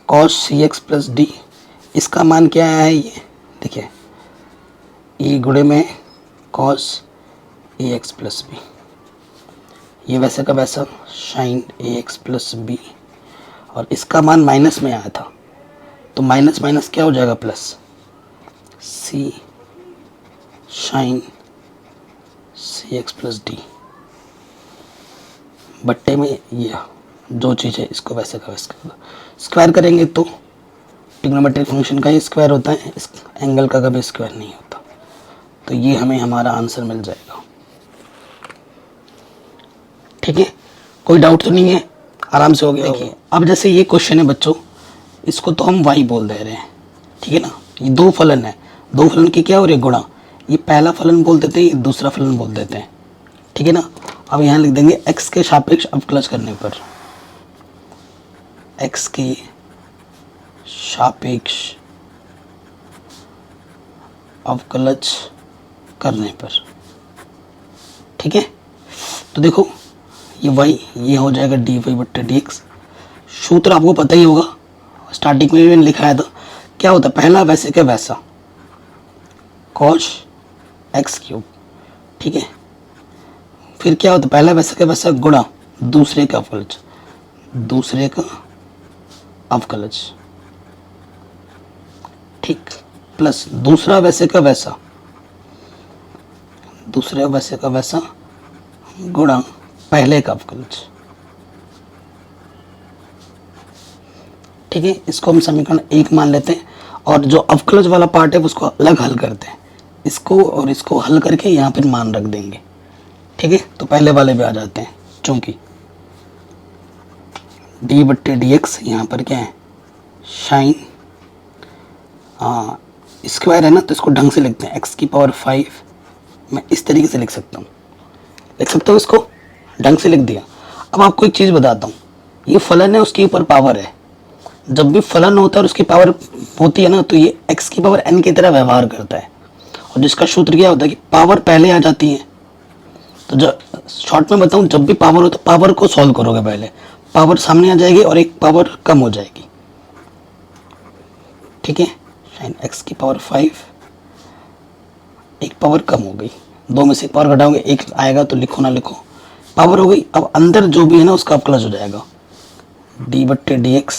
cos सी एक्स प्लस डी। इसका मान क्या है, ये देखिए, ये गुणे में cos ए एक्स प्लस बी, ये वैसे का वैसा साइन ए एक्स प्लस बी, और इसका मान माइनस में आया था तो माइनस माइनस क्या हो जाएगा प्लस, सी साइन सी एक्स प्लस डी। बट्टे में ये जो चीज़ है इसको वैसे का वैसे स्क्वायर करेंगे तो ट्रिग्नोमेट्रिक फंक्शन का ही स्क्वायर होता है, इस एंगल का कभी स्क्वायर नहीं होता। तो ये हमें हमारा आंसर मिल जाएगा। ठीक है, कोई डाउट तो नहीं है, आराम से हो गया। देखिए अब जैसे ये क्वेश्चन है बच्चों, इसको तो हम y बोल दे रहे हैं, ठीक है ना। ये दो फलन है, दो फलन की क्या हो रही है गुणा। ये पहला फलन बोल देते हैं, ये दूसरा फलन बोल देते हैं, ठीक है ना। अब यहाँ लिख देंगे x के सापेक्ष अवकलज करने पर, x के सापेक्ष अवकलज करने पर, ठीक है। तो देखो ये y ये हो जाएगा dy बट्टे dx। सूत्र आपको पता ही होगा, स्टार्टिंग में भी मैंने लिखा है, तो क्या होता है पहला वैसे का वैसा cos x क्यूब, ठीक है। फिर क्या होता है पहला वैसे का वैसा गुणा दूसरे का अवकलज, दूसरे का अवकलज, ठीक, प्लस दूसरा वैसे का वैसा, दूसरे वैसे का वैसा गुणा पहले का अवकलज, ठीक है। इसको हम समीकरण 1 मान लेते हैं और जो अवकलज वाला पार्ट है उसको अलग हल करते हैं, इसको और इसको हल करके यहाँ पर मान रख देंगे, ठीक है। तो पहले वाले पे आ जाते हैं, चूंकि डी बट्टे डी एक्स यहाँ पर क्या है साइन स्क्वायर है ना, तो इसको ढंग से लिखते हैं x की पावर 5। मैं इस तरीके से लिख सकता हूँ इसको ढंग से लिख दिया। अब आपको एक चीज़ बताता हूँ, ये फलन है उसके ऊपर पावर है। जब भी फलन होता है और उसकी पावर होती है ना, तो ये x की पावर n की तरह व्यवहार करता है, और जिसका सूत्र क्या होता है कि पावर पहले आ जाती है। तो जब शॉर्ट में बताऊँ, जब भी पावर हो तो पावर को सॉल्व करोगे, पहले पावर सामने आ जाएगी और एक पावर कम हो जाएगी, ठीक है। साइन x की पावर 5, एक पावर कम हो गई, दो में से एक पावर घटाओगे एक आएगा, तो लिखो ना लिखो पावर हो गई। अब अंदर जो भी है ना उसका अवकलज हो जाएगा डी बट्टे डी एक्स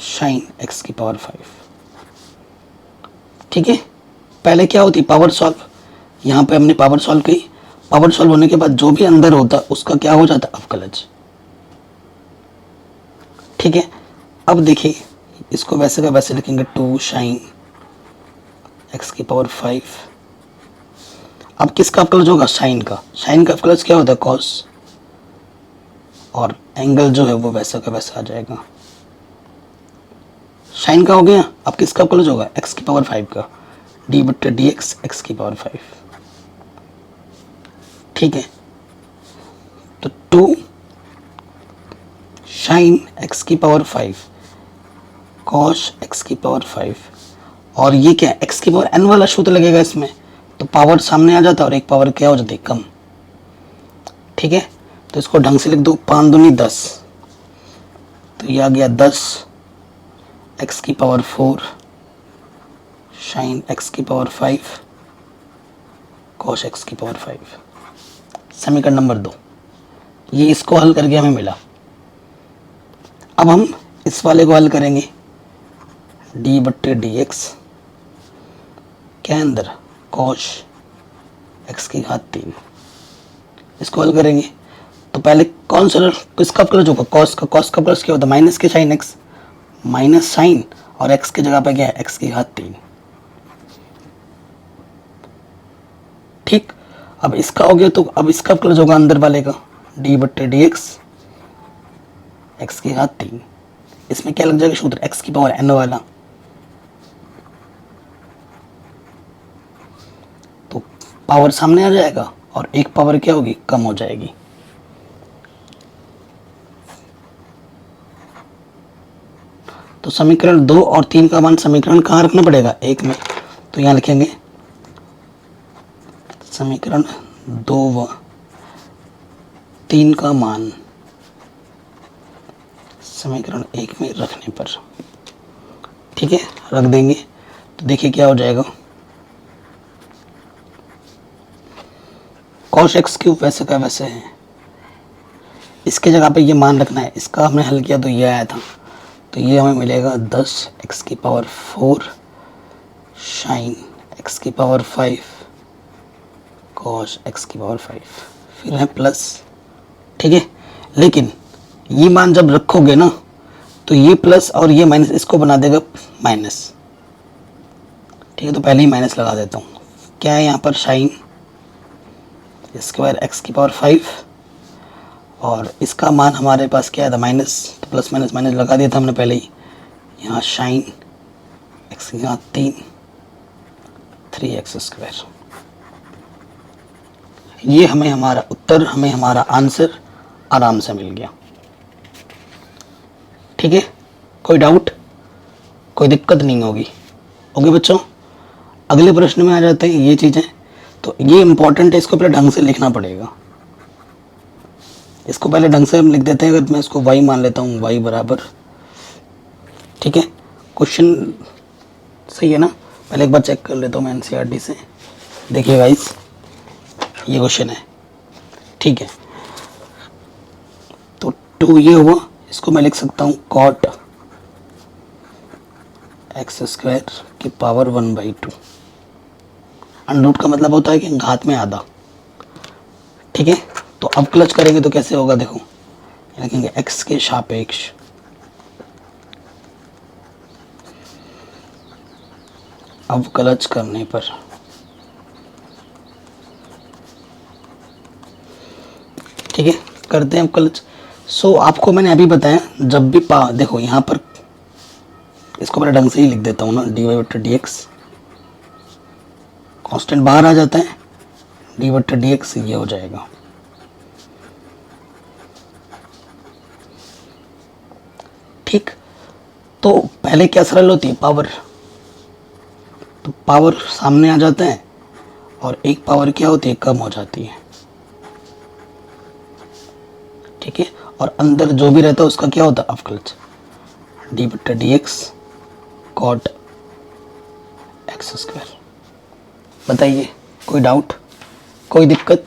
साइन x की पावर 5, ठीक है। पहले क्या होती पावर सॉल्व, यहाँ पे हमने पावर सॉल्व की, पावर सॉल्व होने के बाद जो भी अंदर होता उसका क्या हो जाता अवकलज, ठीक है। अब देखिए इसको वैसे का वैसे लिखेंगे 2 साइन x की पावर 5। अब किसका अवकलज होगा साइन का, साइन का अवकलज क्या होता है कॉस, और एंगल जो है वो वैसा का वैसा आ जाएगा। साइन का हो गया, अब किसका अवकलज होगा x की पावर 5 का, डी बट्टे डी एक्स एक्स की पावर 5, ठीक है। तो 2 साइन x की पावर 5 कॉस x की पावर 5, और ये क्या है x की पावर n वाला सूत्र लगेगा इसमें, तो पावर सामने आ जाता है और एक पावर क्या हो जाती है कम, ठीक है। तो इसको ढंग से लिख दो, 5 दूनी 10, तो ये आ गया 10 x की पावर 4 साइन x की पावर 5 कॉस x की पावर 5। समीकरण नंबर 2, ये इसको हल करके हमें मिला। अब हम इस वाले को हल करेंगे, डी बट्टे डी एक्स के अंदर कॉस x की घात 3, इसको हल करेंगे। तो पहले कौन सा किसका अवकलज होगा कॉस का, कॉस का प्लस क्या होता है माइनस के साइन x, माइनस साइन और x की जगह पे क्या है x की घात 3, ठीक। अब इसका हो गया, तो अब इसका अवकलज होगा अंदर वाले का डी बट्टे डी एक्स एक्स की घात 3। इसमें क्या लग जाएगा सूत्र x की पावर n वाला, तो पावर सामने आ जाएगा और एक पावर क्या होगी कम हो जाएगी। तो समीकरण 2 और 3 का मान समीकरण कहाँ रखना पड़ेगा 1 में, तो यहाँ लिखेंगे समीकरण 2 व 3 का मान समीकरण 1 में रखने पर, ठीक है, रख देंगे। तो देखिए क्या हो जाएगा कॉस एक्स क्यूब वैसे का वैसे है, इसके जगह पे ये मान रखना है, इसका हमने हल किया तो ये आया था, तो ये हमें मिलेगा 10 x की पावर 4 साइन x की पावर 5 कॉस x की पावर 5, फिर है प्लस, ठीक है। लेकिन ये मान जब रखोगे ना तो ये प्लस और ये माइनस इसको बना देगा माइनस, ठीक है। तो पहले ही माइनस लगा देता हूँ, क्या है यहाँ पर साइन स्क्वायर x की पावर 5 और इसका मान हमारे पास क्या था माइनस, तो प्लस माइनस माइनस लगा दिया था हमने पहले ही। यहाँ साइन एक्स यहाँ 3x²। ये हमें हमारा उत्तर, हमें हमारा आंसर आराम से मिल गया। ठीक है, कोई डाउट, कोई दिक्कत नहीं होगी। ओके बच्चों, अगले प्रश्न में आ जाते हैं ये चीज़ें। तो ये इंपॉर्टेंट है, इसको पहले ढंग से लिखना पड़ेगा। इसको पहले ढंग से हम लिख देते हैं। अगर मैं इसको y मान लेता हूँ, y बराबर, ठीक है, क्वेश्चन सही है ना। पहले एक बार चेक कर लेता हूँ मैं एनसीईआरटी से। देखिए गाइस, ये क्वेश्चन है, ठीक है। तो 2 ये हुआ, इसको मैं लिख सकता हूँ cot x² की पावर 1/2। अंडर रूट का मतलब होता है कि घात में आधा। ठीक है, तो अब क्लच करेंगे तो कैसे होगा, देखो लिखेंगे x के सापेक्ष अब क्लच करने पर, ठीक है, करते हैं अब क्लच। सो आपको मैंने अभी बताया, जब भी देखो यहाँ पर इसको मैं ढंग से ही लिख देता हूँ ना, dy/dx, कांस्टेंट बाहर आ जाता है, dy/dx ये हो जाएगा। ठीक, तो पहले क्या सरल होती है, पावर, तो पावर सामने आ जाता है और एक पावर क्या होती है, कम हो जाती है। ठीक है, और अंदर जो भी रहता है उसका क्या होता है, अवकलज, dy/dx cot x²। बताइए, कोई डाउट, कोई दिक्कत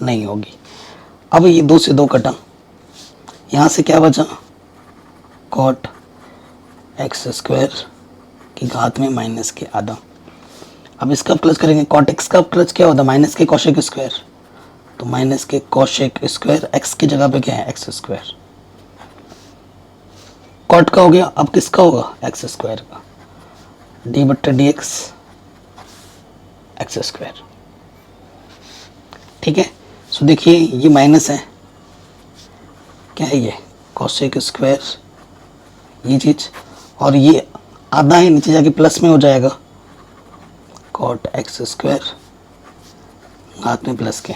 नहीं होगी। अब ये 2 से 2 कटा, यहाँ से क्या बचा, cot x² की घात में माइनस के आधा। अब इसका प्लस करेंगे, cot x का प्लस क्या होता है, माइनस के कोशेक स्क्वायर, तो माइनस के कोशेक स्क्वायर, x की जगह पे क्या है, x²। cot का हो गया, अब किसका होगा, x² का, dy/dx x²। ठीक है, सो देखिए ये माइनस है, क्या है ये, कोशेक स्क्वायर, ये चीज, और ये आधा है, नीचे जाके प्लस में हो जाएगा, cot x² घात में प्लस के,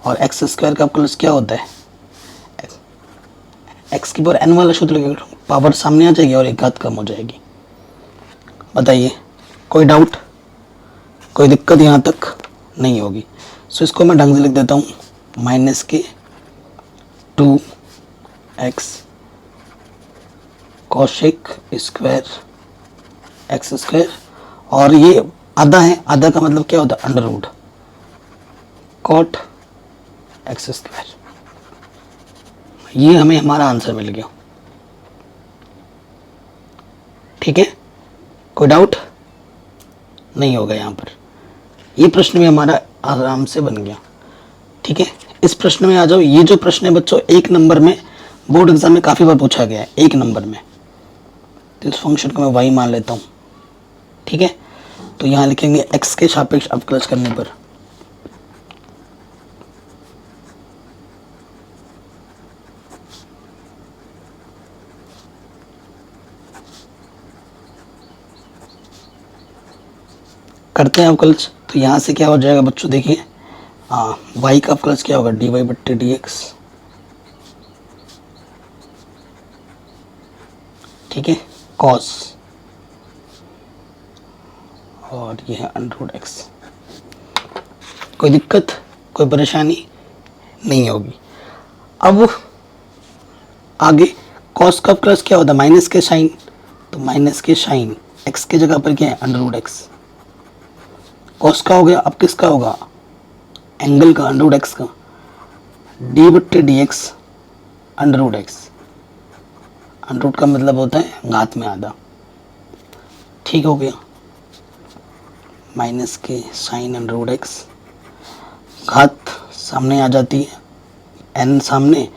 और x² का प्लस क्या होता है, x की पावर n वाला सूत्र लगेगा, पावर सामने आ जाएगी और एक घात कम हो जाएगी। बताइए, कोई डाउट, कोई दिक्कत यहाँ तक नहीं होगी। सो इसको मैं ढंग से लिख देता हूँ, माइनस के 2x कोशेक स्क्वायर x², और ये आधा है, आधा का मतलब क्या होता है, अंडर रूट cot x²। ये हमें हमारा आंसर मिल गया। ठीक है, कोई डाउट नहीं होगा यहाँ पर। ये प्रश्न भी हमारा आराम से बन गया। ठीक है, इस प्रश्न में आ जाओ। ये जो प्रश्न है बच्चों 1 नंबर में, बोर्ड एग्जाम में काफ़ी बार पूछा गया है 1 नंबर में। तो इस फंक्शन को मैं y मान लेता हूँ। ठीक है, तो यहाँ लिखेंगे x के सापेक्ष अवकलज करने पर करते हैं अवकलज। तो यहाँ से क्या हो जाएगा बच्चों, देखिए y का अवकलज क्या होगा, dy/dx। ठीक है, cos, और ये है √x। कोई दिक्कत, कोई परेशानी नहीं होगी। अब आगे cos का प्लस क्या होता है, माइनस के साइन, तो माइनस के साइन x के जगह पर क्या है, √x। cos का हो गया, अब किसका होगा, एंगल का, √x का, dy/dx √x। √ का मतलब होता है घात में आधा। ठीक हो गया, माइनस के साइन √x, घात सामने आ जाती है, n सामने,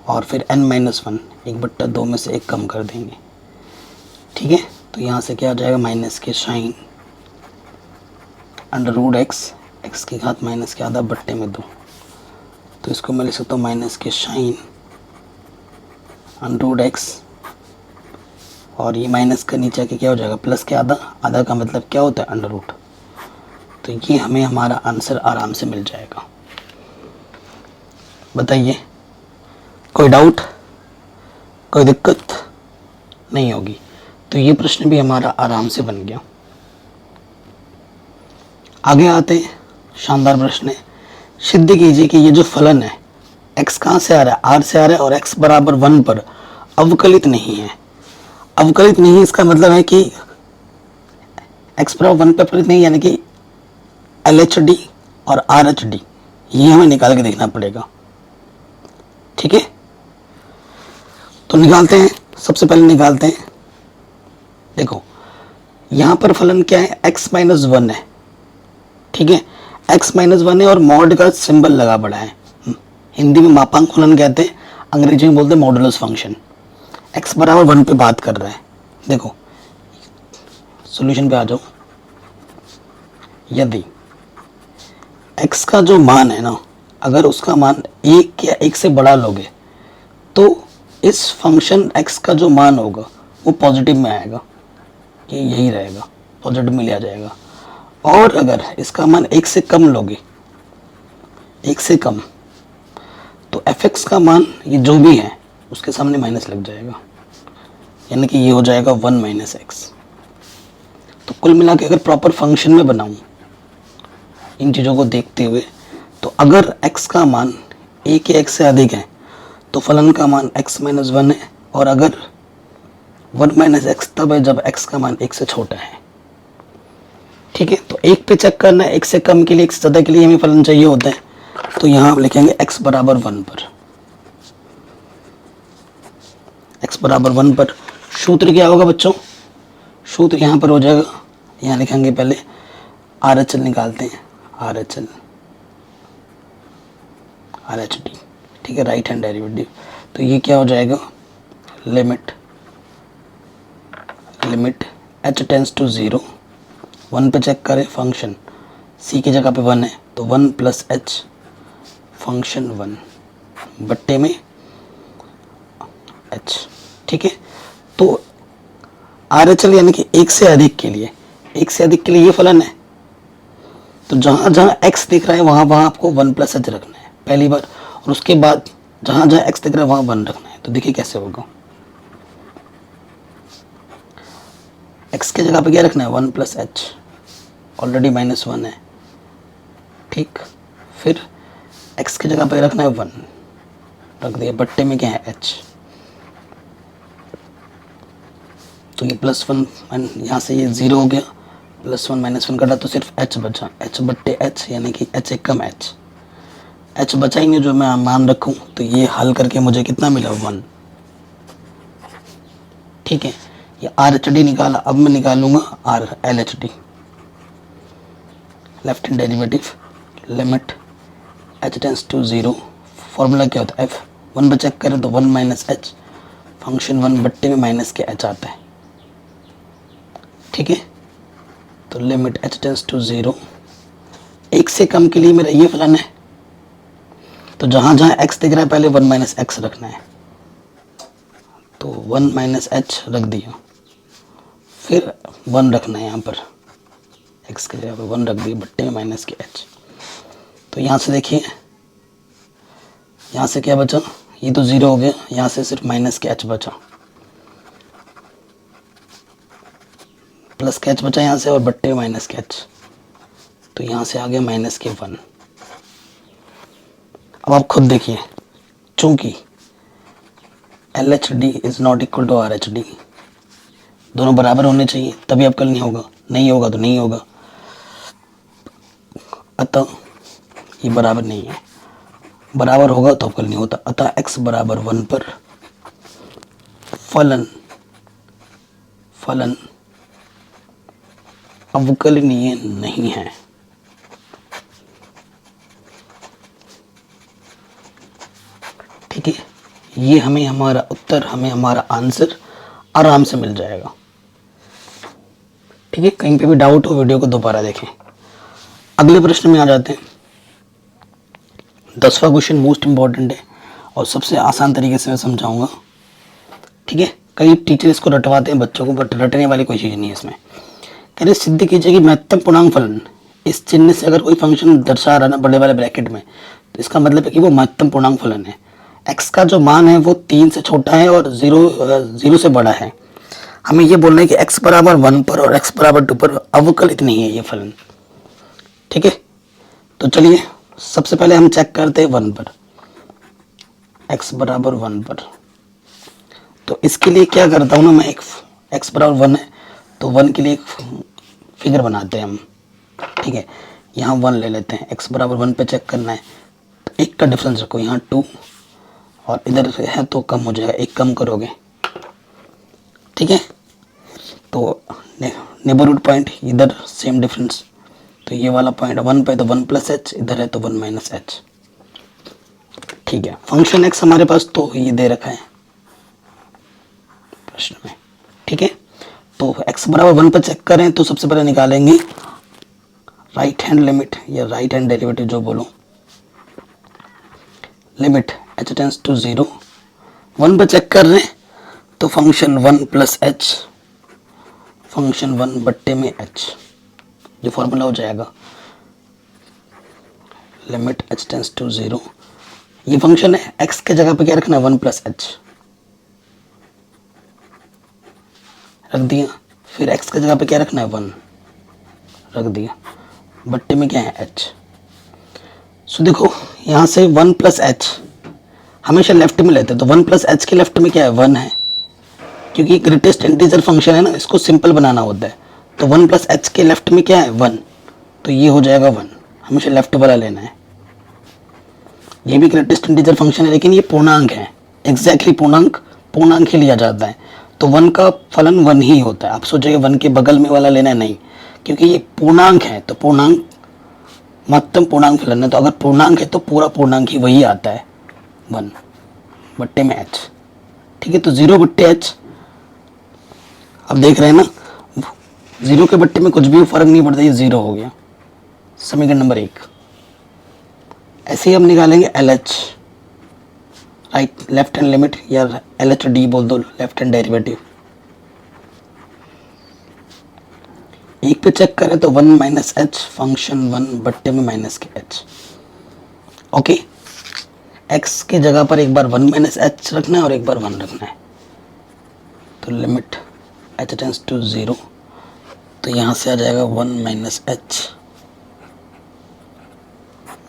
और फिर n-1 1/2 में से 1 कम कर देंगे। ठीक है, तो यहाँ से क्या आ जाएगा, माइनस के साइन √x, x की घात माइनस के आधा बट्टे में 2। तो इसको मैं लिख सकता हूँ माइनस के साइन √x, और ये माइनस का नीचे आके क्या हो जाएगा, प्लस के आधा, आधा का मतलब क्या होता है, √। तो ये हमें हमारा आंसर आराम से मिल जाएगा। बताइए, कोई डाउट, कोई दिक्कत नहीं होगी। तो ये प्रश्न भी हमारा आराम से बन गया। आगे आते हैं, शानदार प्रश्न है। सिद्ध कीजिए कि ये जो फलन है x कहाँ से आ रहा है, r से आ रहा है, और x बराबर 1 पर अवकलित नहीं है। अवकलित नहीं, इसका मतलब है कि x बराबर 1 पर अवकलित नहीं, यानी कि LHD और RHD ये हमें निकाल के देखना पड़ेगा। ठीक है, तो निकालते हैं। सबसे पहले निकालते हैं, देखो यहाँ पर फलन क्या है, x माइनस 1 है। ठीक है, x माइनस 1 है और मॉड का सिंबल लगा पड़ा है। हिंदी में मापांक फलन कहते हैं, अंग्रेजी में बोलते हैं मॉडुलस फंक्शन। x बराबर 1 पे बात कर रहा है। देखो सॉल्यूशन पे आ जाओ। यदि x का जो मान है ना, अगर उसका मान 1 या 1 से बड़ा लोगे तो इस फंक्शन x का जो मान होगा वो पॉजिटिव में आएगा, ये यही रहेगा, पॉजिटिव में लिया जाएगा। और अगर इसका मान 1 से कम लोगे, 1 से कम, तो fx का मान ये जो भी है उसके सामने माइनस लग जाएगा, यानी कि ये हो जाएगा 1 माइनस एक्स। तो कुल मिला के अगर प्रॉपर फंक्शन में बनाऊं इन चीज़ों को देखते हुए, तो अगर x का मान 1 या 1 से अधिक है तो फलन का मान x माइनस 1 है, और अगर 1 माइनस एक्स तब है जब x का मान 1 से छोटा है। ठीक है, तो 1 पे चेक करना है, 1 से कम के लिए, 1 से ज़्यादा के लिए हमें फलन चाहिए होता है। तो यहाँ हम लिखेंगे x बराबर 1 पर, x बराबर 1 पर सूत्र क्या होगा बच्चों, सूत्र यहाँ पर हो जाएगा, यहाँ लिखेंगे पहले RHL निकालते हैं, RHD। ठीक है, राइट हैंड डेरिवेटिव। तो ये क्या हो जाएगा, लिमिट h टेंड्स टू 0, 1 पे चेक करें, फंक्शन c की जगह पे 1 है तो 1 प्लस h फंक्शन 1 बट्टे में h। ठीक है, तो RHL यानी कि 1 से अधिक के लिए, 1 से अधिक के लिए ये फलन है। तो जहाँ जहाँ x दिख रहा है वहाँ वहाँ आपको 1 प्लस h रखना है पहली बार, और उसके बाद जहाँ जहाँ x दिख रहा है वहाँ 1 रखना है। तो देखिए कैसे होगा, x की जगह पे क्या रखना है, 1 प्लस h, ऑलरेडी माइनस 1 है। ठीक, फिर x की जगह पे रखना है 1, रख दिया, बट्टे में क्या है h। तो ये +1, यहाँ से ये 0 हो गया, +1 -1 कटा तो सिर्फ h बचा, h बट्टे h, यानी कि h एक कम h बचा ही नहीं जो मैं मान रखूँ। तो ये हल करके मुझे कितना मिला, 1। ठीक है, ये RHD निकाला, अब मैं निकालूंगा LHD, left hand derivative, limit h tends to 0, formula क्या होता है, f, 1 पे चेक करें तो 1 माइनस h, फंक्शन 1 बट्टे में माइनस के h आता है। ठीक है, तो लिमिट h टेंड्स टू 0, 1 से कम के लिए मेरा ये फलन है। तो जहाँ जहाँ x दिख रहा है पहले 1 माइनस एक्स रखना है, तो 1 माइनस h रख दिया, फिर 1 रखना है यहाँ पर, x के जगह पर 1 रख दिया, बट्टे में माइनस के h। तो यहाँ से देखिए, यहाँ से क्या बचा, ये तो 0 हो गया, यहाँ से सिर्फ माइनस के h बचा, प्लस के h बचा यहाँ से, और बट्टे में माइनस के h। तो यहाँ से आ गया माइनस के 1। अब आप खुद देखिए, चूंकि LHD is not equal to RHD, दोनों बराबर होने चाहिए तभी अवकल नहीं होगा, नहीं होगा तो नहीं होगा। अतः ये बराबर नहीं है, बराबर होगा तो अवकल नहीं होता। अतः x बराबर 1 पर फलन अवकलनीय नहीं है। ठीक है, ये हमें हमारा उत्तर, हमें हमारा आंसर आराम से मिल जाएगा। ठीक है, कहीं पे भी डाउट हो वीडियो को दोबारा देखें। अगले प्रश्न में आ जाते हैं। 10वां क्वेश्चन मोस्ट इंपॉर्टेंट है और सबसे आसान तरीके से मैं समझाऊंगा। ठीक है, कई टीचर इसको रटवाते हैं बच्चों को, बट रटने वाली कोई चीज़ नहीं है इसमें। कह रहे सिद्ध कीजिए कि महत्तम पूर्णांक फलन, इस चिन्ह से अगर कोई फंक्शन दर्शा रहा ना बड़े वाले ब्रैकेट में, तो इसका मतलब है कि वो महत्तम पूर्णांक फलन है। एक्स का जो मान है वो 3 से छोटा है और जीरो से बड़ा है। हमें ये बोलना है कि x बराबर 1 पर और x बराबर 2 पर अवकलित नहीं है ये फलन। ठीक है, तो चलिए सबसे पहले हम चेक करते हैं 1 पर, x बराबर 1 पर। तो इसके लिए क्या करता हूँ ना मैं, एक x बराबर 1 है तो 1 के लिए एक फिगर बनाते हैं हम। ठीक है, यहाँ 1 ले लेते हैं, x बराबर 1 पे चेक करना है। एक का डिफरेंस रखो, यहाँ 2 और इधर है तो कम हो जाएगा, एक कम करोगे। ठीक है, तो नेबरहुड पॉइंट इधर सेम डिफरेंस, तो ये वाला पॉइंट 1 पे तो 1 प्लस एच, इधर है तो 1 माइनस एच। ठीक है, फंक्शन एक्स हमारे पास तो ये दे रखा है प्रश्न में। ठीक है, तो x बराबर 1 पर चेक करें तो सबसे पहले निकालेंगे राइट हैंड लिमिट या राइट हैंड डेरिवेटिव जो बोलो, लिमिट h टेंड्स टू 0। 1 पर चेक कर रहे हैं तो फंक्शन 1 प्लस एच, फंक्शन 1 बट्टे में h, जो फॉर्मूला हो जाएगा लिमिट h टेंड्स टू 0। ये फंक्शन है, x के जगह पे क्या रखना है 1 प्लस एच रख दिया, फिर x के जगह पे क्या रखना है 1 रख दिया, बट्टे में क्या है h। सो देखो यहाँ से 1 प्लस एच हमेशा लेफ्ट में लेते हैं, तो 1 प्लस एच के लेफ्ट में क्या है 1 है, क्योंकि ग्रेटेस्ट इंटीजर फंक्शन है ना, इसको सिंपल बनाना होता है। तो 1 प्लस एच के लेफ्ट में क्या है 1, तो ये हो जाएगा 1, हमेशा लेफ्ट वाला लेना है। ये भी ग्रेटेस्ट इंटीजर फंक्शन है लेकिन ये पूर्णांक है, एग्जैक्टली पूर्णांक ही लिया जाता है, तो 1 का फलन 1 ही होता है। आप सोचेंगे 1 के बगल में वाला लेना है, नहीं, क्योंकि ये पूर्णांक है तो पूर्णांक महत्तम पूर्णांक फलन है, तो अगर पूर्णांक है तो पूरा पूर्णांक ही वही आता है 1 बट्टे में h। ठीक है, तो 0 बट्टे h, अब देख रहे हैं ना 0 के बट्टे में कुछ भी फर्क नहीं पड़ता, ये 0 हो गया, समीकरण नंबर 1। ऐसे ही हम निकालेंगे LH, right left hand limit या LHD बोल दो, लेफ्ट हैंड डेरिवेटिव। एक पे चेक करें तो 1 माइनस एच, फंक्शन 1 बट्टे में माइनस के एच। ओके, x की जगह पर एक बार 1 माइनस एच रखना है और एक बार 1 रखना है, तो लिमिट h टेंड्स टू 0, तो यहाँ से आ जाएगा 1 माइनस एच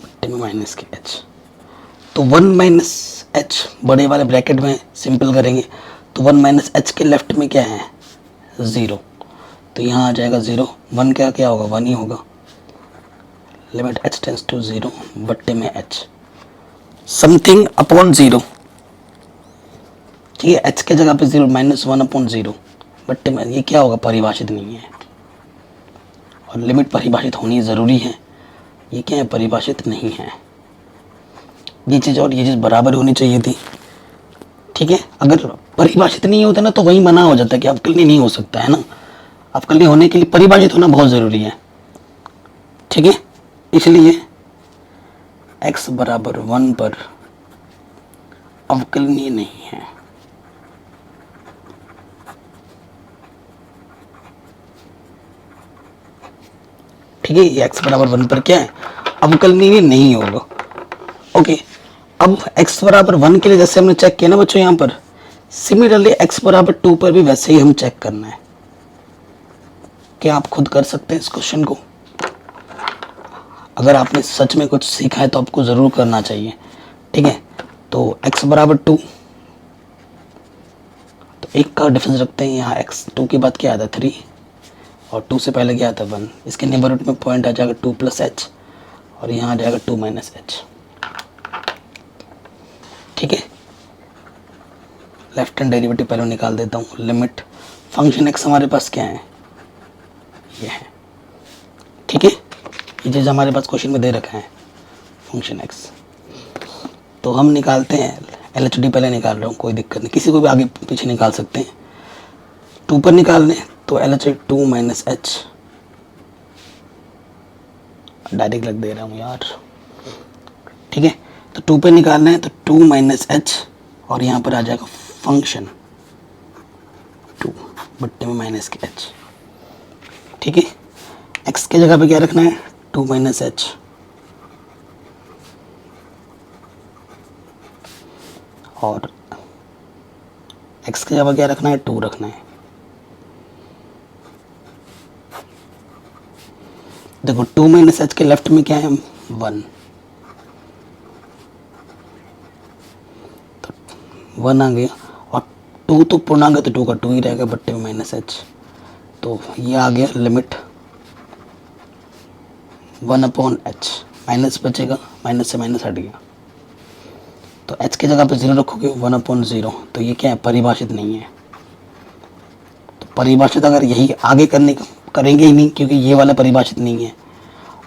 बट्टे में माइनस के एच। तो 1 माइनस एच बड़े वाले ब्रैकेट में सिंपल करेंगे तो 1 माइनस एच के लेफ्ट में क्या है 0, तो यहाँ आ जाएगा 0, 1 क्या होगा 1 ही होगा, लिमिट h टेंड्स टू 0 बट्टे में h समथिंग अपॉन 0। ठीक है, h के जगह पे 0 माइनस 1 अपॉन 0 बट्टे में, ये क्या होगा परिभाषित नहीं है, और लिमिट परिभाषित होनी ज़रूरी है, ये क्या है परिभाषित नहीं है। ये चीज़ और ये चीज़ बराबर होनी चाहिए थी। ठीक है, अगर परिभाषित नहीं होता ना तो वही मना हो जाता है कि अवकलनीय नहीं हो सकता है ना, अवकलनीय होने के लिए परिभाषित होना बहुत ज़रूरी है। ठीक है, इसलिए x बराबर 1 पर अवकलनीय नहीं है। ठीक है, ये x बराबर 1 पर क्या है अवकलनीय नहीं होगा। ओके, अब x बराबर 1 के लिए जैसे हमने चेक किया ना बच्चों यहाँ पर, सिमिलरली x बराबर 2 पर भी वैसे ही हम चेक करना है। क्या आप खुद कर सकते हैं इस क्वेश्चन को? अगर आपने सच में कुछ सीखा है तो आपको ज़रूर करना चाहिए। ठीक है, तो x बराबर 2, तो एक का डिफरेंस रखते हैं, यहाँ x 2 के बाद क्या आता है 3 और 2 से पहले क्या आता है 1, इसके नेबरहुड में पॉइंट आ जाएगा 2 प्लस एच और यहाँ आ जाएगा 2 माइनस एच। ठीक है, लेफ्ट हैंड डेरिवेटिव पहले निकाल देता हूँ, लिमिट फंक्शन x हमारे पास क्या है ये है। ठीक है, ये चीज़ हमारे पास क्वेश्चन में दे रखा है फंक्शन x, तो हम निकालते हैं LHD, पहले निकाल रहा हूँ कोई दिक्कत नहीं, किसी को भी आगे पीछे निकाल सकते हैं। 2 पर निकाल लें तो LHD 2 माइनस एच, डायरेक्ट लग दे रहा हूँ यार। ठीक है, तो 2 पे निकालना है तो 2 माइनस एच और यहाँ पर आ जाएगा फंक्शन 2 बट्टे में माइनस के h। ठीक है, x के जगह पे क्या रखना है 2 माइनस h, और x के जगह क्या रखना है 2 रखना है। देखो 2 माइनस h के लेफ्ट में क्या है 1, तो 1 आ गया, और 2 तो पूर्णांक है तो 2 का 2 ही रहेगा बट्टे में माइनस h। तो ये आ गया लिमिट 1/h, माइनस बचेगा, माइनस से माइनस हट गया, तो h के जगह पे 0 रखोगे 1/0, तो ये क्या है परिभाषित नहीं है। तो परिभाषित अगर यही आगे करेंगे ही नहीं, क्योंकि ये वाला परिभाषित नहीं है,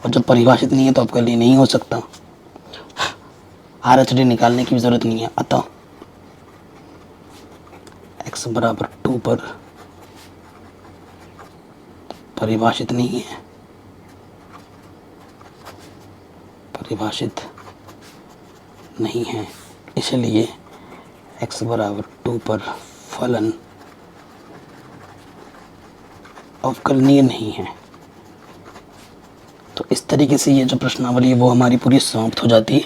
और जब परिभाषित नहीं है तो आपके लिए नहीं हो सकता, RHD निकालने की भी ज़रूरत नहीं है। अतः x बराबर 2 पर परिभाषित नहीं है, परिभाषित नहीं है, इसलिए x बराबर 2 पर फलन अवकलनीय नहीं है। तो इस तरीके से ये जो प्रश्नावली है वो हमारी पूरी समाप्त हो जाती है,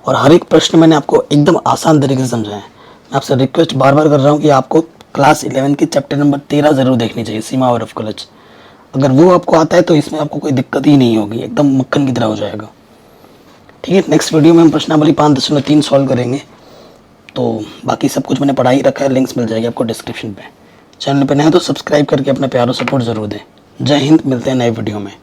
और हर एक प्रश्न मैंने आपको एकदम आसान तरीके से समझाया है। मैं आपसे रिक्वेस्ट बार बार कर रहा हूँ कि आपको क्लास 11 के चैप्टर नंबर 13 ज़रूर देखनी चाहिए, सीमा और अवकलज। अगर वो आपको आता है तो इसमें आपको कोई दिक्कत ही नहीं होगी, एकदम मक्खन की तरह हो जाएगा। ठीक है, नेक्स्ट वीडियो में हम प्रश्नावली 5.3 सॉल्व करेंगे। तो बाकी सब कुछ मैंने पढ़ा ही रखा है, लिंक्स मिल जाएगी आपको डिस्क्रिप्शन पे। चैनल पे नए हो तो सब्सक्राइब करके अपना प्यार और सपोर्ट ज़रूर दें। जय हिंद, मिलते हैं नए वीडियो में।